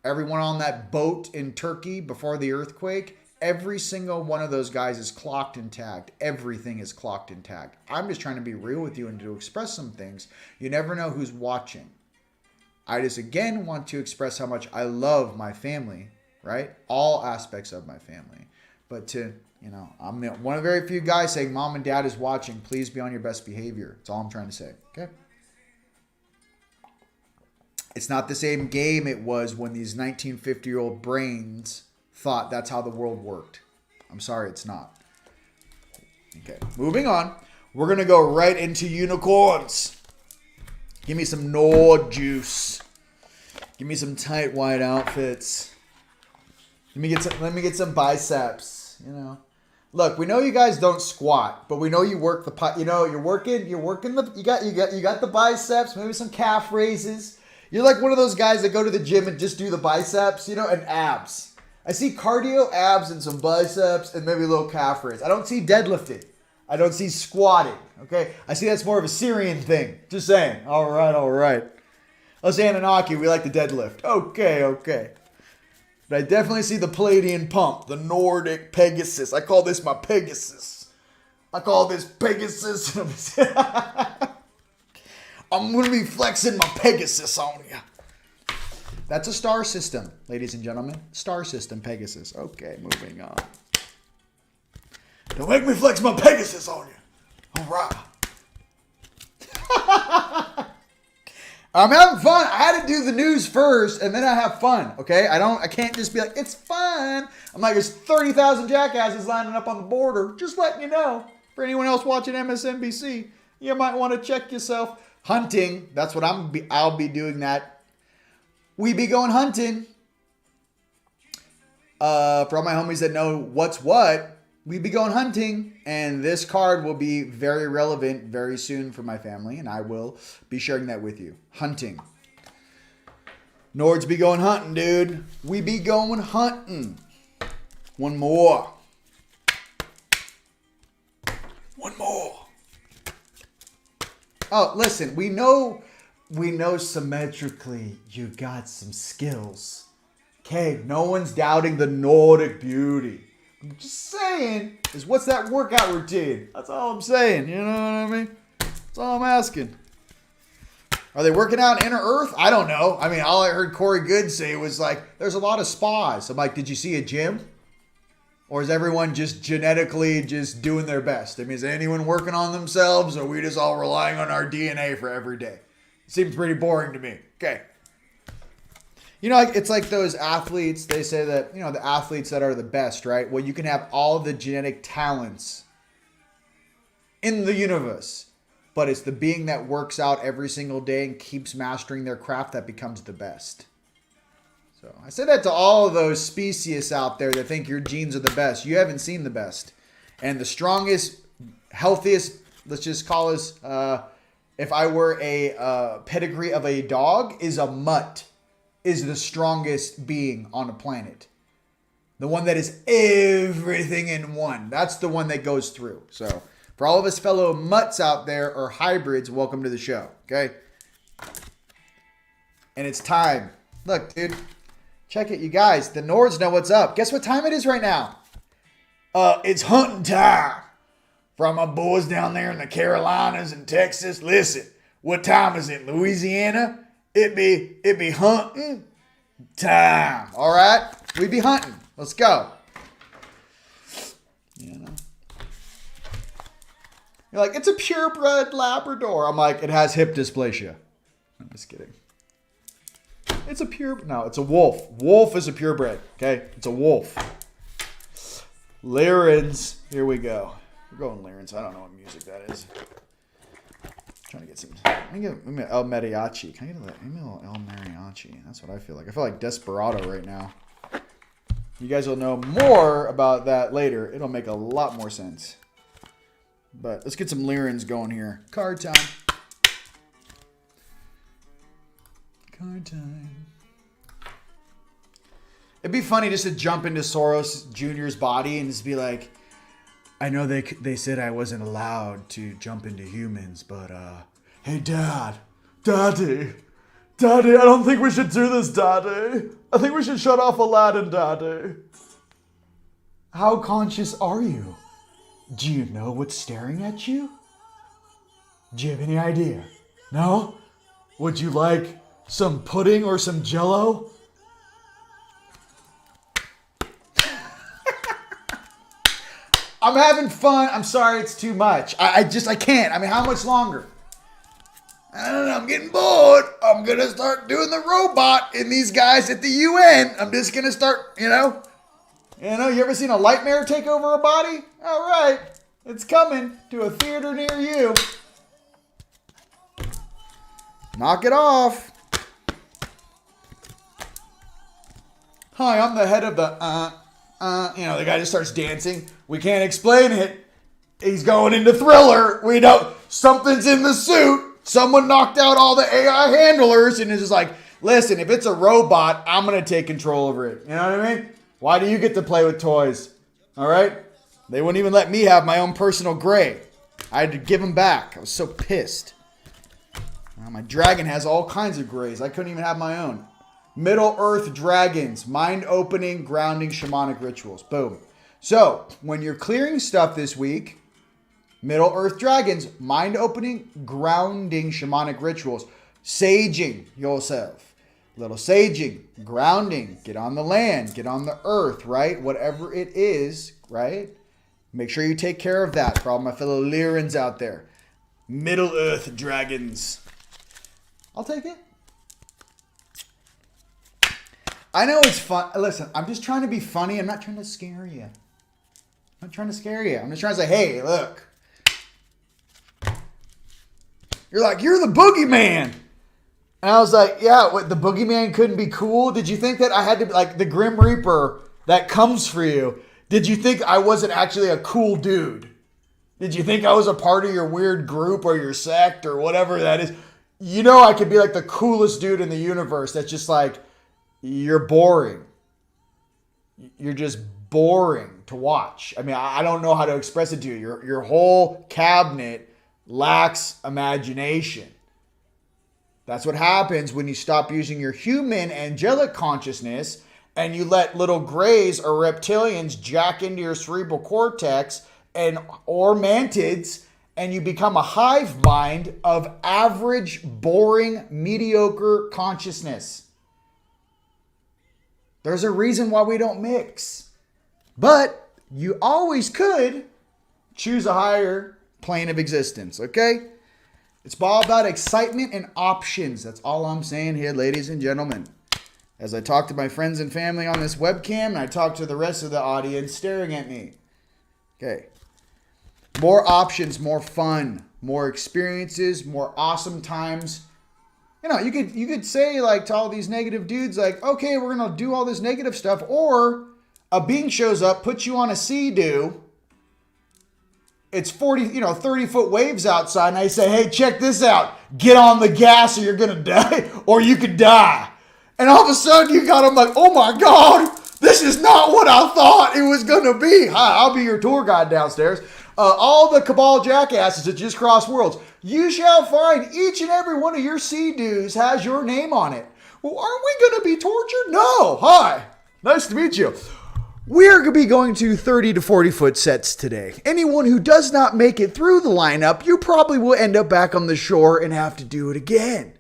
everyone on that boat in Turkey before the earthquake, every single one of those guys is clocked and tagged. Everything is clocked and tagged. I'm just trying to be real with you and to express some things. You never know who's watching. I just again want to express how much I love my family, right? All aspects of my family. But I'm one of the very few guys saying mom and dad is watching. Please be on your best behavior. That's all I'm trying to say. Okay? It's not the same game it was when these 1950-year-old brains thought that's how the world worked. I'm sorry, it's not. Okay, moving on. We're going to go right into unicorns. Give me some Nord juice. Give me some tight white outfits. Let me get some biceps, Look, we know you guys don't squat, but we know you work you're working you got the biceps, maybe some calf raises. You're like one of those guys that go to the gym and just do the biceps, and abs. I see cardio, abs, and some biceps, and maybe a little calf raise. I don't see deadlifting. I don't see squatting, okay? I see that's more of a Syrian thing. Just saying. All right. Us Anunnaki, we like the deadlift. Okay. But I definitely see the Palladian pump, the Nordic Pegasus. I call this my Pegasus. I call this Pegasus. I'm going to be flexing my Pegasus on you. That's a star system, ladies and gentlemen. Star system, Pegasus. Okay, moving on. Don't make me flex my Pegasus on you. All right. I'm having fun. I had to do the news first, and then I have fun, okay? I can't just be like, it's fun. I'm like, there's 30,000 jackasses lining up on the border. Just letting you know. For anyone else watching MSNBC, you might want to check yourself. Hunting, that's what I'll be doing that. We be going hunting. For all my homies that know what's what, we be going hunting. And this card will be very relevant very soon for my family. And I will be sharing that with you. Hunting. Nords be going hunting, dude. We be going hunting. One more. Oh, listen, we know symmetrically you got some skills. Okay, no one's doubting the Nordic Beauty. I'm just saying, what's that workout routine? That's all I'm saying, you know what I mean? That's all I'm asking. Are they working out Inner Earth? I don't know. I mean, all I heard Corey Good say was like, there's a lot of spas. I'm like, did you see a gym? Or is everyone just genetically just doing their best? I mean, is anyone working on themselves? Or are we just all relying on our DNA for every day? Seems pretty boring to me. Okay. It's like those athletes, they say that, the athletes that are the best, right? Well, you can have all the genetic talents in the universe. but it's the being that works out every single day and keeps mastering their craft that becomes the best. So I say that to all of those species out there that think your genes are the best. You haven't seen the best. And the strongest, healthiest, let's just call us, if I were a pedigree of a dog, is a mutt, is the strongest being on the planet. The one that is everything in one. That's the one that goes through. So for all of us fellow mutts out there or hybrids, welcome to the show. Okay? And it's time. Look, dude. Check it, you guys. The Nords know what's up. Guess what time it is right now? It's hunting time. From my boys down there in the Carolinas and Texas. Listen, what time is it? Louisiana? It be hunting time. All right? We be hunting. Let's go. You know. You're like, it's a purebred Labrador. I'm like, it has hip dysplasia. I'm just kidding. It's a it's a wolf. Wolf is a purebred. Okay? It's a wolf. Lyrens. Here we go. We're going Lyrens. I don't know what music that is. I'm trying to get some. Let me get El Mariachi. Can I get a little El Mariachi? That's what I feel like. I feel like Desperado right now. You guys will know more about that later. It'll make a lot more sense. But let's get some Lyrens going here. Card time. Card time. It'd be funny just to jump into Soros Jr.'s body and just be like, I know they said I wasn't allowed to jump into humans, but hey Daddy, I don't think we should do this, Daddy. I think we should shut off Aladdin, Daddy. How conscious are you? Do you know what's staring at you? Do you have any idea? No? Would you like some pudding or some Jell-O? I'm having fun. I'm sorry it's too much. I can't. I mean, how much longer? I don't know. I'm getting bored. I'm going to start doing the robot in these guys at the UN. I'm just going to start, you know, you ever seen a nightmare take over a body? All right. It's coming to a theater near you. Knock it off. Hi, I'm the head of the, the guy just starts dancing. We can't explain it. He's going into Thriller. We know something's in the suit. Someone knocked out all the AI handlers and is just like, listen, if it's a robot, I'm going to take control over it. You know what I mean? Why do you get to play with toys? All right? They wouldn't even let me have my own personal gray. I had to give them back. I was so pissed. Well, my dragon has all kinds of grays. I couldn't even have my own. Middle Earth dragons. Mind-opening, grounding, shamanic rituals. Boom. So, when you're clearing stuff this week, Middle Earth dragons, mind-opening, grounding, shamanic rituals. Saging yourself. Little saging, grounding, get on the land, get on the earth, right? Whatever it is, right? Make sure you take care of that for all my fellow Lyrens out there. Middle Earth dragons. I'll take it. I know it's fun. Listen, I'm just trying to be funny. I'm not trying to scare you. I'm not trying to scare you. I'm just trying to say, hey, look. You're like, you're the boogeyman. And I was like, yeah, what, the boogeyman couldn't be cool? Did you think that I had to be like the Grim Reaper that comes for you? Did you think I wasn't actually a cool dude? Did you think I was a part of your weird group or your sect or whatever that is? You know I could be like the coolest dude in the universe that's just like, you're boring. You're just boring to watch. I mean, I don't know how to express it to you. Your whole cabinet lacks imagination. That's what happens when you stop using your human angelic consciousness and you let little grays or reptilians jack into your cerebral cortex or mantids, and you become a hive mind of average, boring, mediocre consciousness. There's a reason why we don't mix. But you always could choose a higher plane of existence, okay? It's all about excitement and options. That's all I'm saying here, ladies and gentlemen. As I talk to my friends and family on this webcam, and I talk to the rest of the audience staring at me. Okay. More options, more fun, more experiences, more awesome times. You know, you could say like to all these negative dudes, like, okay, we're gonna do all this negative stuff, or a being shows up, puts you on a sea-doo. It's 30-foot waves outside, and I say, hey, check this out. Get on the gas or you're gonna die, or you could die. And all of a sudden you got them like, oh my God, this is not what I thought it was gonna be. Hi, I'll be your tour guide downstairs. All the cabal jackasses that just cross worlds, you shall find each and every one of your sea-doos has your name on it. Well, aren't we going to be tortured? No. Hi. Nice to meet you. We are going to be going to 30 to 40 foot sets today. Anyone who does not make it through the lineup, you probably will end up back on the shore and have to do it again.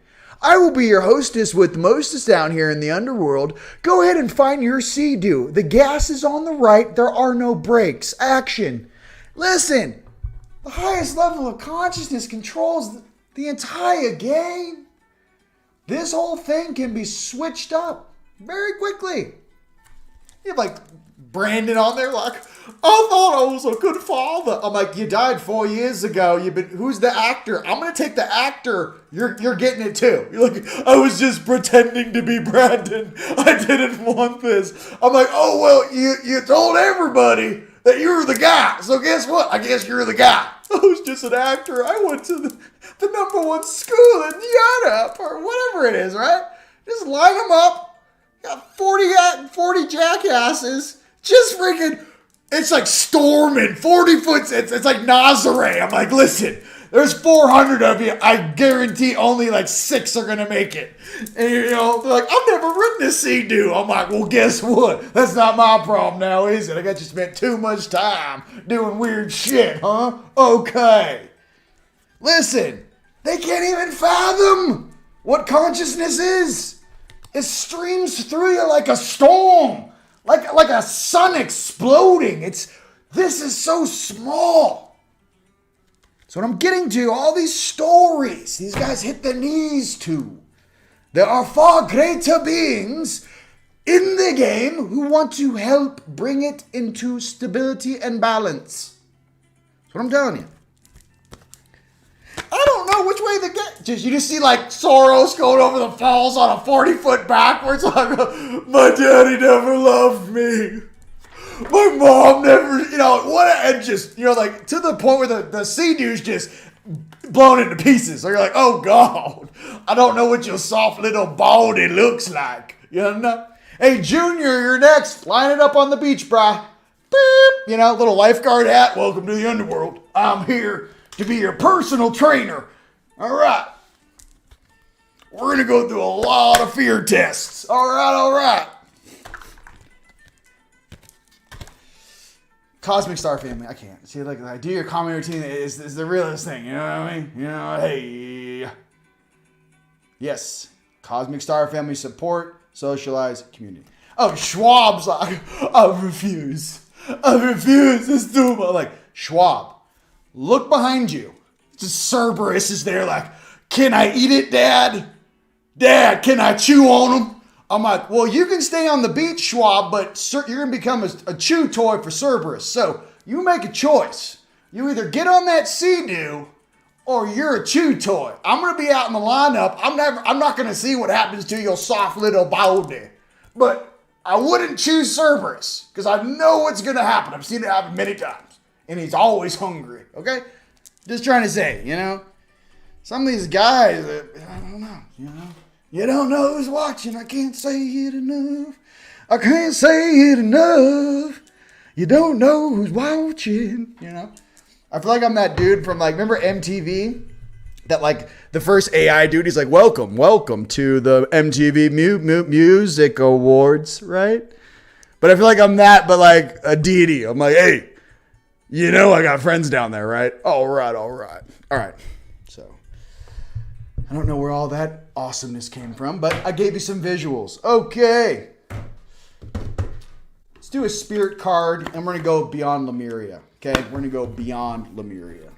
I will be your hostess with the mostest down here in the underworld. Go ahead and find your sea-doo. The gas is on the right. There are no brakes. Action. Listen, the highest level of consciousness controls the entire game. This whole thing can be switched up very quickly. You have like Brandon on there like, I thought I was a good father. I'm like, you died 4 years ago. Who's the actor? I'm going to take the actor. You're getting it too. You're like, I was just pretending to be Brandon. I didn't want this. I'm like, oh, well, you told everybody that you were the guy. So guess what? I guess you're the guy. I was just an actor. I went to the #1 school in Europe or whatever it is, right? Just line them up. Got 40 jackasses. Just freaking, it's like storming. 40 foot, it's like Nazare. I'm like, listen, there's 400 of you. I guarantee only like 6 are going to make it. And you know, they're like, I've never ridden a sea-doo. I'm like, well, guess what? That's not my problem now, is it? I got you spent too much time doing weird shit, huh? Okay. Listen, they can't even fathom what consciousness is. It streams through you like a storm, like a sun exploding. This is so small. So what I'm getting to, all these stories, these guys hit their knees to. There are far greater beings in the game who want to help bring it into stability and balance. That's what I'm telling you. I don't know which way to get. You just see like Soros going over the falls on a 40-foot backwards. Like, my daddy never loved me. My mom never, and just, like to the point where the sea-doo's just blown into pieces. So you're like, oh God, I don't know what your soft little body looks like. You know? Hey, Junior, you're next. Line it up on the beach, brah. Beep. Little lifeguard hat. Welcome to the underworld. I'm here to be your personal trainer. All right. We're going to go through a lot of fear tests. All right. Cosmic Star Family. I can't. See, like, I do your comedy routine is the realest thing. You know what I mean? Hey. Yes. Cosmic Star Family support, socialize, community. Oh, Schwab's like, I refuse. This doom. I'm like, Schwab, look behind you. Just Cerberus is there like, can I eat it, Dad? Dad, can I chew on him? I'm like, well, you can stay on the beach, Schwab, but you're going to become a chew toy for Cerberus. So you make a choice. You either get on that sea-doo or you're a chew toy. I'm going to be out in the lineup. I'm not going to see what happens to your soft little body. But I wouldn't choose Cerberus because I know what's going to happen. I've seen it happen many times. And he's always hungry. Okay? Just trying to say, some of these guys, I don't know, You don't know who's watching. I can't say it enough. You don't know who's watching. I feel like I'm that dude from remember MTV? That the first AI dude, he's like, welcome to the MTV Music Awards, right? But I feel like I'm that, but like a deity. I'm like, hey, I got friends down there, right? All right. So I don't know where all that awesomeness came from, but I gave you some visuals. Okay. Let's do a spirit card, and we're going to go beyond Lemuria. Okay? We're going to go beyond Lemuria.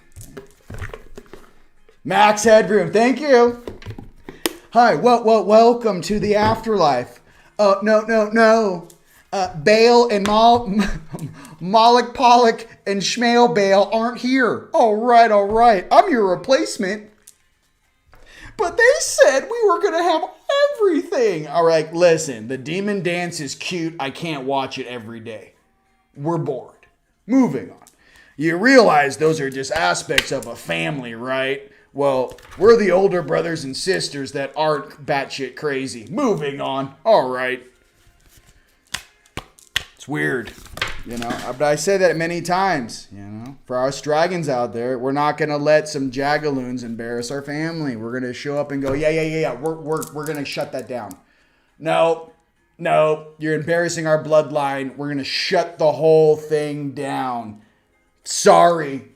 Max Headroom, thank you. Hi, welcome to the afterlife. Oh, no. Bale and Moloch Pollock and Schmale Bale aren't here. All right. I'm your replacement. But they said we were going to have everything. All right, listen. The demon dance is cute. I can't watch it every day. We're bored. Moving on. You realize those are just aspects of a family, right? Well, we're the older brothers and sisters that aren't batshit crazy. Moving on. All right. It's weird. You know, but I say that many times, you know, for us dragons out there, we're not going to let some jagaloons embarrass our family. We're going to show up and go, yeah. We're going to shut that down. No, you're embarrassing our bloodline. We're going to shut the whole thing down. Sorry.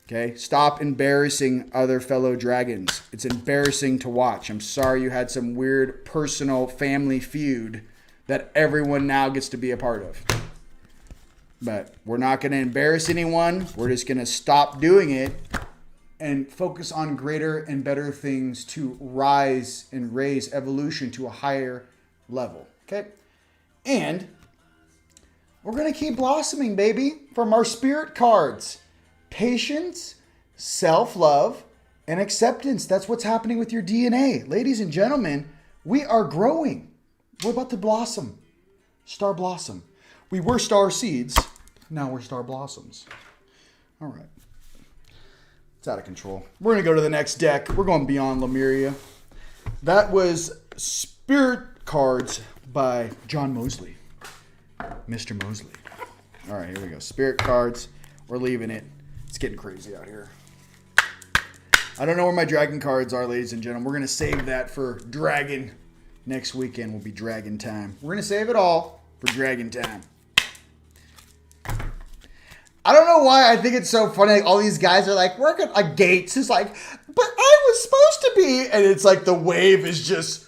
Okay, stop embarrassing other fellow dragons. It's embarrassing to watch. I'm sorry you had some weird personal family feud that everyone now gets to be a part of. But we're not going to embarrass anyone. We're just going to stop doing it and focus on greater and better things to rise and raise evolution to a higher level. Okay? And we're going to keep blossoming, baby, from our spirit cards. Patience, self-love, and acceptance. That's what's happening with your DNA. Ladies and gentlemen, we are growing. We're about to blossom. Star blossom. We were star seeds. Now we're star blossoms. All right. It's out of control. We're going to go to the next deck. We're going beyond Lemuria. That was Spirit Cards by John Mosley. Mr. Mosley. All right, here we go. Spirit Cards. We're leaving it. It's getting crazy out here. I don't know where my dragon cards are, ladies and gentlemen. We're going to save that for dragon. Next weekend will be dragon time. We're going to save it all for dragon time. I don't know why I think it's so funny. Like, all these guys are like, working like Gates is like, but I was supposed to be. And it's like the wave is just,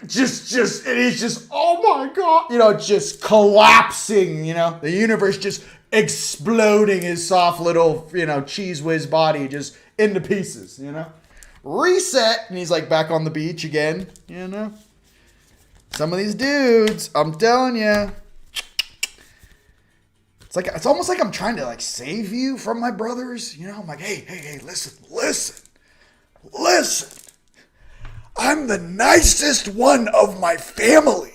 it is just, oh my God. You know, just collapsing, you know, the universe just exploding his soft little, you know, cheese whiz body just into pieces, you know. Reset. And he's like back on the beach again, you know. Some of these dudes, I'm telling you. It's almost like I'm trying to like save you from my brothers. You know, I'm like, hey, listen. I'm the nicest one of my family.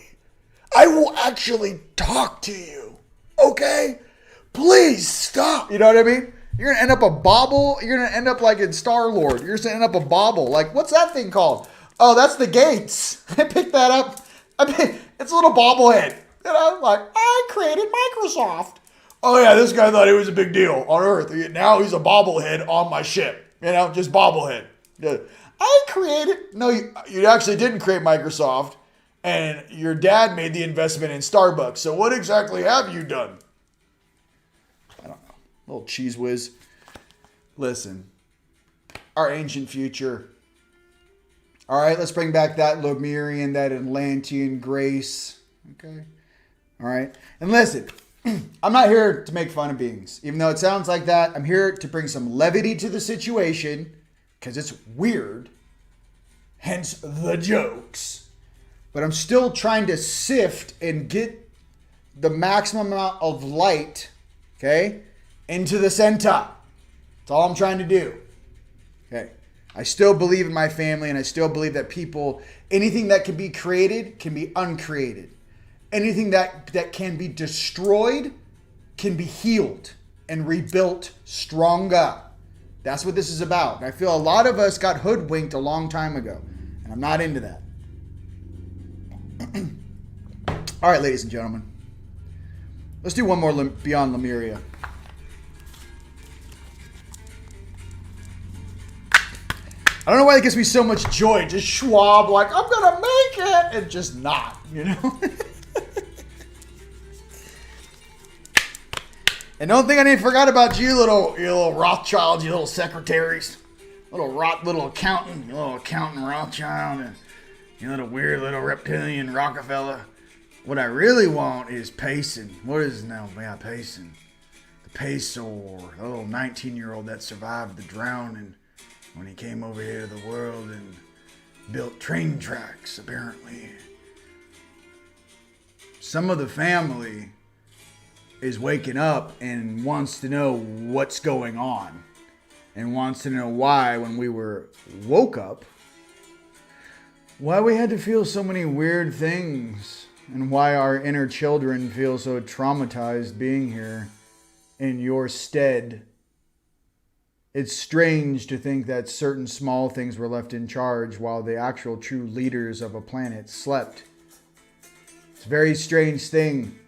I will actually talk to you. Okay? Please stop. You know what I mean? You're going to end up a bobble. You're going to end up like in Star-Lord. You're going to end up a bobble. Like, what's that thing called? Oh, that's the Gates. I picked that up. I mean, it's a little bobblehead. And I'm like, I created Microsoft. Oh, yeah, this guy thought it was a big deal on Earth. Now he's a bobblehead on my ship. You know, just bobblehead. I created... No, you actually didn't create Microsoft. And your dad made the investment in Starbucks. So what exactly have you done? I don't know. Little cheese whiz. Listen. Our ancient future. All right, let's bring back that Lemurian, that Atlantean grace. Okay? All right? And listen... I'm not here to make fun of beings. Even though it sounds like that, I'm here to bring some levity to the situation because it's weird. Hence the jokes. But I'm still trying to sift and get the maximum amount of light, okay, into the center. That's all I'm trying to do. Okay. I still believe in my family, and I still believe that people, anything that can be created can be uncreated. Anything that can be destroyed can be healed and rebuilt stronger. That's what this is about. And I feel a lot of us got hoodwinked a long time ago. And I'm not into that. All right, ladies and gentlemen. Let's do one more Beyond Lemuria. I don't know why it gives me so much joy. Just Schwab like, I'm going to make it. And just not, you know. And don't think I forgot about you, little Rothschild, you little secretaries, little accountant, Rothschild, and you little weird little reptilian Rockefeller. What I really want is Payson. What is his name? Yeah, Payson. The Pacer, the little 19-year-old that survived the drowning when he came over here to the world and built train tracks, apparently. some of the family is waking up and wants to know what's going on. And wants to know why, when we were woke up, why we had to feel so many weird things. And why our inner children feel so traumatized being here in your stead. It's strange to think that certain small things were left in charge while the actual true leaders of a planet slept. It's a very strange thing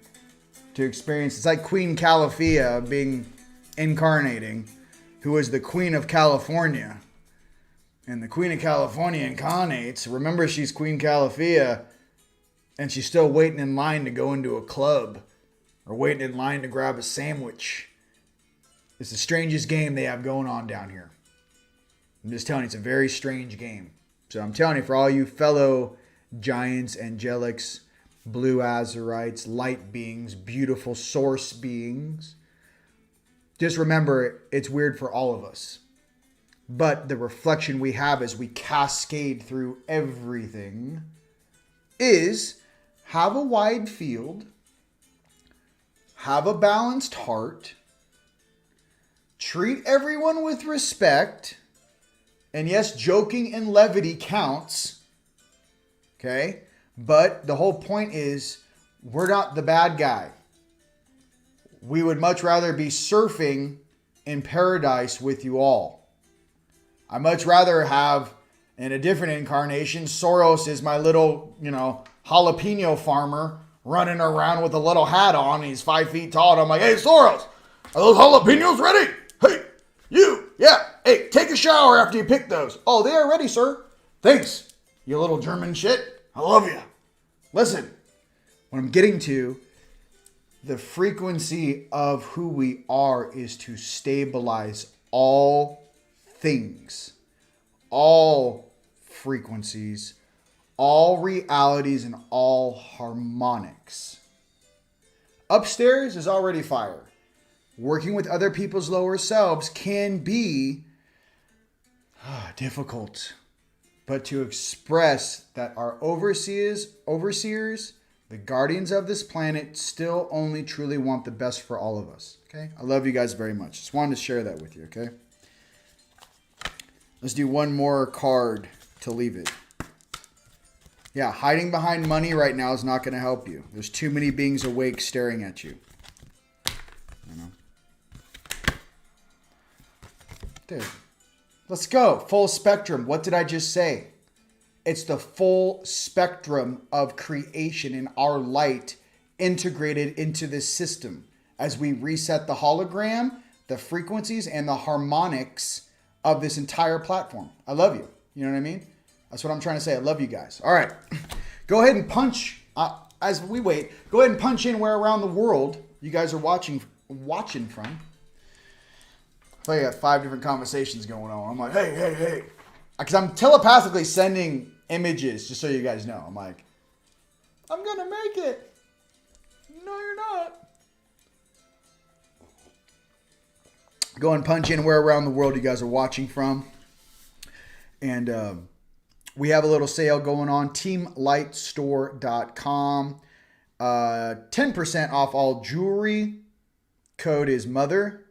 to experience. It's like Queen Calafia incarnating, who was the Queen of California. And the Queen of California incarnates. Remember, she's Queen Calafia, and she's still waiting in line to go into a club or waiting in line to grab a sandwich. It's the strangest game they have going on down here. I'm just telling you, it's a very strange game. So I'm telling you, for all you fellow giants, angelics, blue azurites, light beings, beautiful source beings, just remember, it's weird for all of us. But the reflection we have as we cascade through everything is have a wide field, have a balanced heart, treat everyone with respect, and yes, joking and levity counts, okay? But the whole point is, we're not the bad guy. We would much rather be surfing in paradise with you all. I'd much rather have, in a different incarnation, Soros is my little, jalapeno farmer running around with a little hat on. He's 5 feet tall. And I'm like, hey, Soros, are those jalapenos ready? Hey, you. Yeah. Hey, take a shower after you pick those. Oh, they are ready, sir. Thanks, you little German shit. I love you. Listen, what I'm getting to, the frequency of who we are is to stabilize all things, all frequencies, all realities, and all harmonics. Upstairs is already fire. Working with other people's lower selves can be difficult. But to express that our overseers, the guardians of this planet, still only truly want the best for all of us. Okay? I love you guys very much. Just wanted to share that with you, okay? Let's do one more card to leave it. Yeah, hiding behind money right now is not going to help you. There's too many beings awake staring at you. Dude, let's go. Full spectrum. What did I just say? It's the full spectrum of creation in our light integrated into this system as we reset the hologram, the frequencies, and the harmonics of this entire platform. I love you. You know what I mean? That's what I'm trying to say. I love you guys. All right. Go ahead and punch, as we wait, go ahead and punch in where around the world you guys are watching from. I got 5 different conversations going on. I'm like, hey. Because I'm telepathically sending images, just so you guys know. I'm like, I'm going to make it. No, you're not. Go and punch in where around the world you guys are watching from. And we have a little sale going on. Teamlightstore.com. 10% off all jewelry. Code is MOTHER.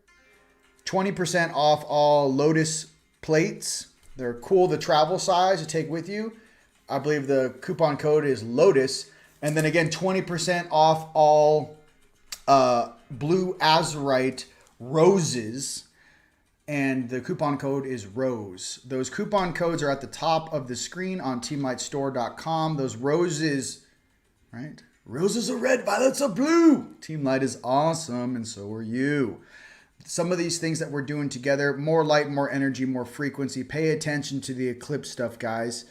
20% off all Lotus plates. They're cool, the travel size to take with you. I believe the coupon code is Lotus. And then again, 20% off all blue azurite roses. And the coupon code is ROSE. Those coupon codes are at the top of the screen on teamlightstore.com. Those roses, right? Roses are red, violets are blue. Teamlight is awesome, and so are you. Some of these things that we're doing together, more light, more energy, more frequency. Pay attention to the eclipse stuff, guys.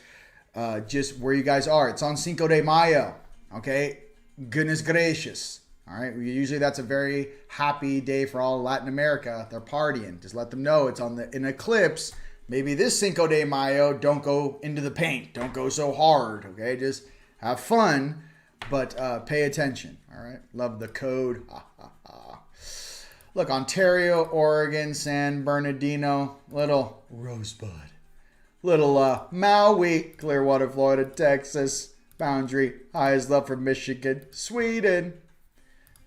Just where you guys are. It's on Cinco de Mayo, okay? Goodness gracious. All right, usually that's a very happy day for all Latin America. They're partying. Just let them know it's on an eclipse. Maybe this Cinco de Mayo, don't go into the paint. Don't go so hard, okay? Just have fun, but pay attention, all right? Love the code. Look, Ontario, Oregon, San Bernardino, little Rosebud. Little Maui, Clearwater, Florida, Texas, boundary. Highest love from Michigan, Sweden.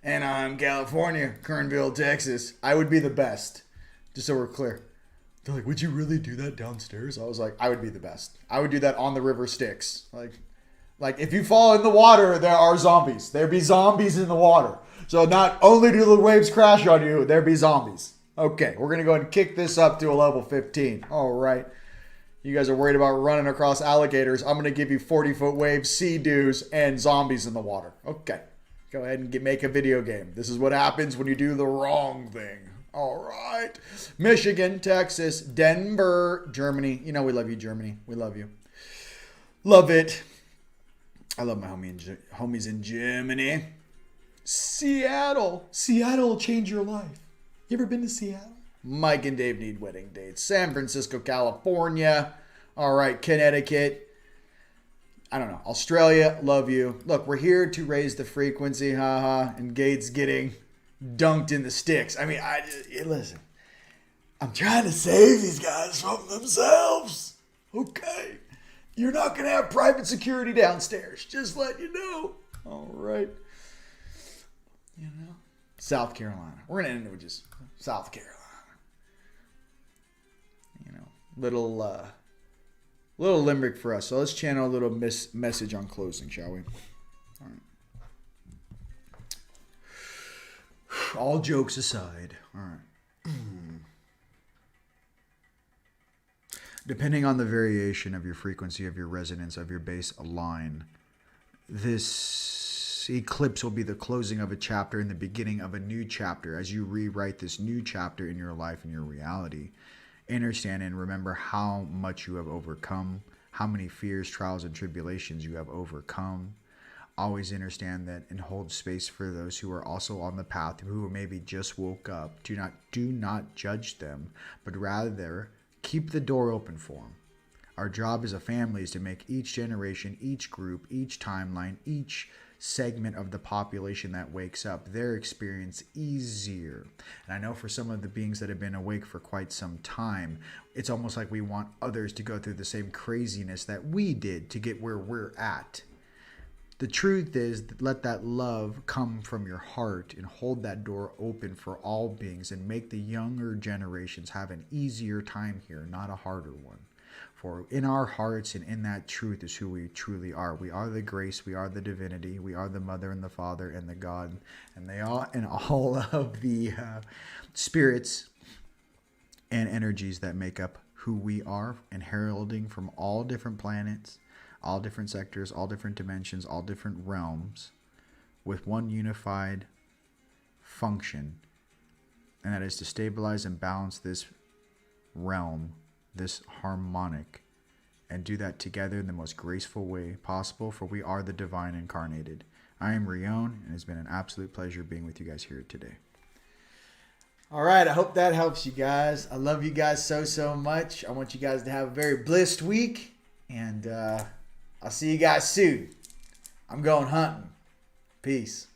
Anaheim, California, Kernville, Texas. I would be the best. Just so we're clear. They're like, would you really do that downstairs? I was like, I would be the best. I would do that on the river Styx. Like if you fall in the water, there are zombies. There be zombies in the water. So not only do the waves crash on you, there be zombies. Okay, we're going to go ahead and kick this up to a level 15. All right. You guys are worried about running across alligators. I'm going to give you 40-foot waves, sea dews, and zombies in the water. Okay. Go ahead and make a video game. This is what happens when you do the wrong thing. All right. Michigan, Texas, Denver, Germany. You know we love you, Germany. We love you. Love it. I love my homies in Germany. Seattle. Seattle will change your life. You ever been to Seattle? Mike and Dave need wedding dates. San Francisco, California. All right, Connecticut. I don't know. Australia, love you. Look, we're here to raise the frequency, haha. And Gates getting dunked in the sticks. I mean, listen. I'm trying to save these guys from themselves. Okay. You're not going to have private security downstairs. Just let you know. All right. You know. South Carolina. We're going to end with just South Carolina. You know, little limerick for us. So let's channel a little message on closing, shall we? All right. All jokes aside. All right. Depending on the variation of your frequency, of your resonance, of your base line, this eclipse will be the closing of a chapter and the beginning of a new chapter as you rewrite this new chapter in your life and your reality. Understand and remember how much you have overcome, how many fears, trials, and tribulations you have overcome. Always understand that and hold space for those who are also on the path, who maybe just woke up. Do not judge them, but rather keep the door open for them. Our job as a family is to make each generation, each group, each timeline, each segment of the population that wakes up, their experience easier. And I know for some of the beings that have been awake for quite some time, it's almost like we want others to go through the same craziness that we did to get where we're at. The truth is, let that love come from your heart and hold that door open for all beings and make the younger generations have an easier time here, not a harder one. For in our hearts and in that truth is who we truly are. We are the grace, we are the divinity, we are the mother and the father and the God, and all of the spirits and energies that make up who we are, and heralding from all different planets, all different sectors, all different dimensions, all different realms, with one unified function, and that is to stabilize and balance this realm, this harmonic, and do that together in the most graceful way possible, for we are the divine incarnated. I am Rion, and it's been an absolute pleasure being with you guys here today. All right, I hope that helps you guys. I love you guys so much. I want you guys to have a very blessed week, and I'll see you guys soon. I'm going hunting. Peace.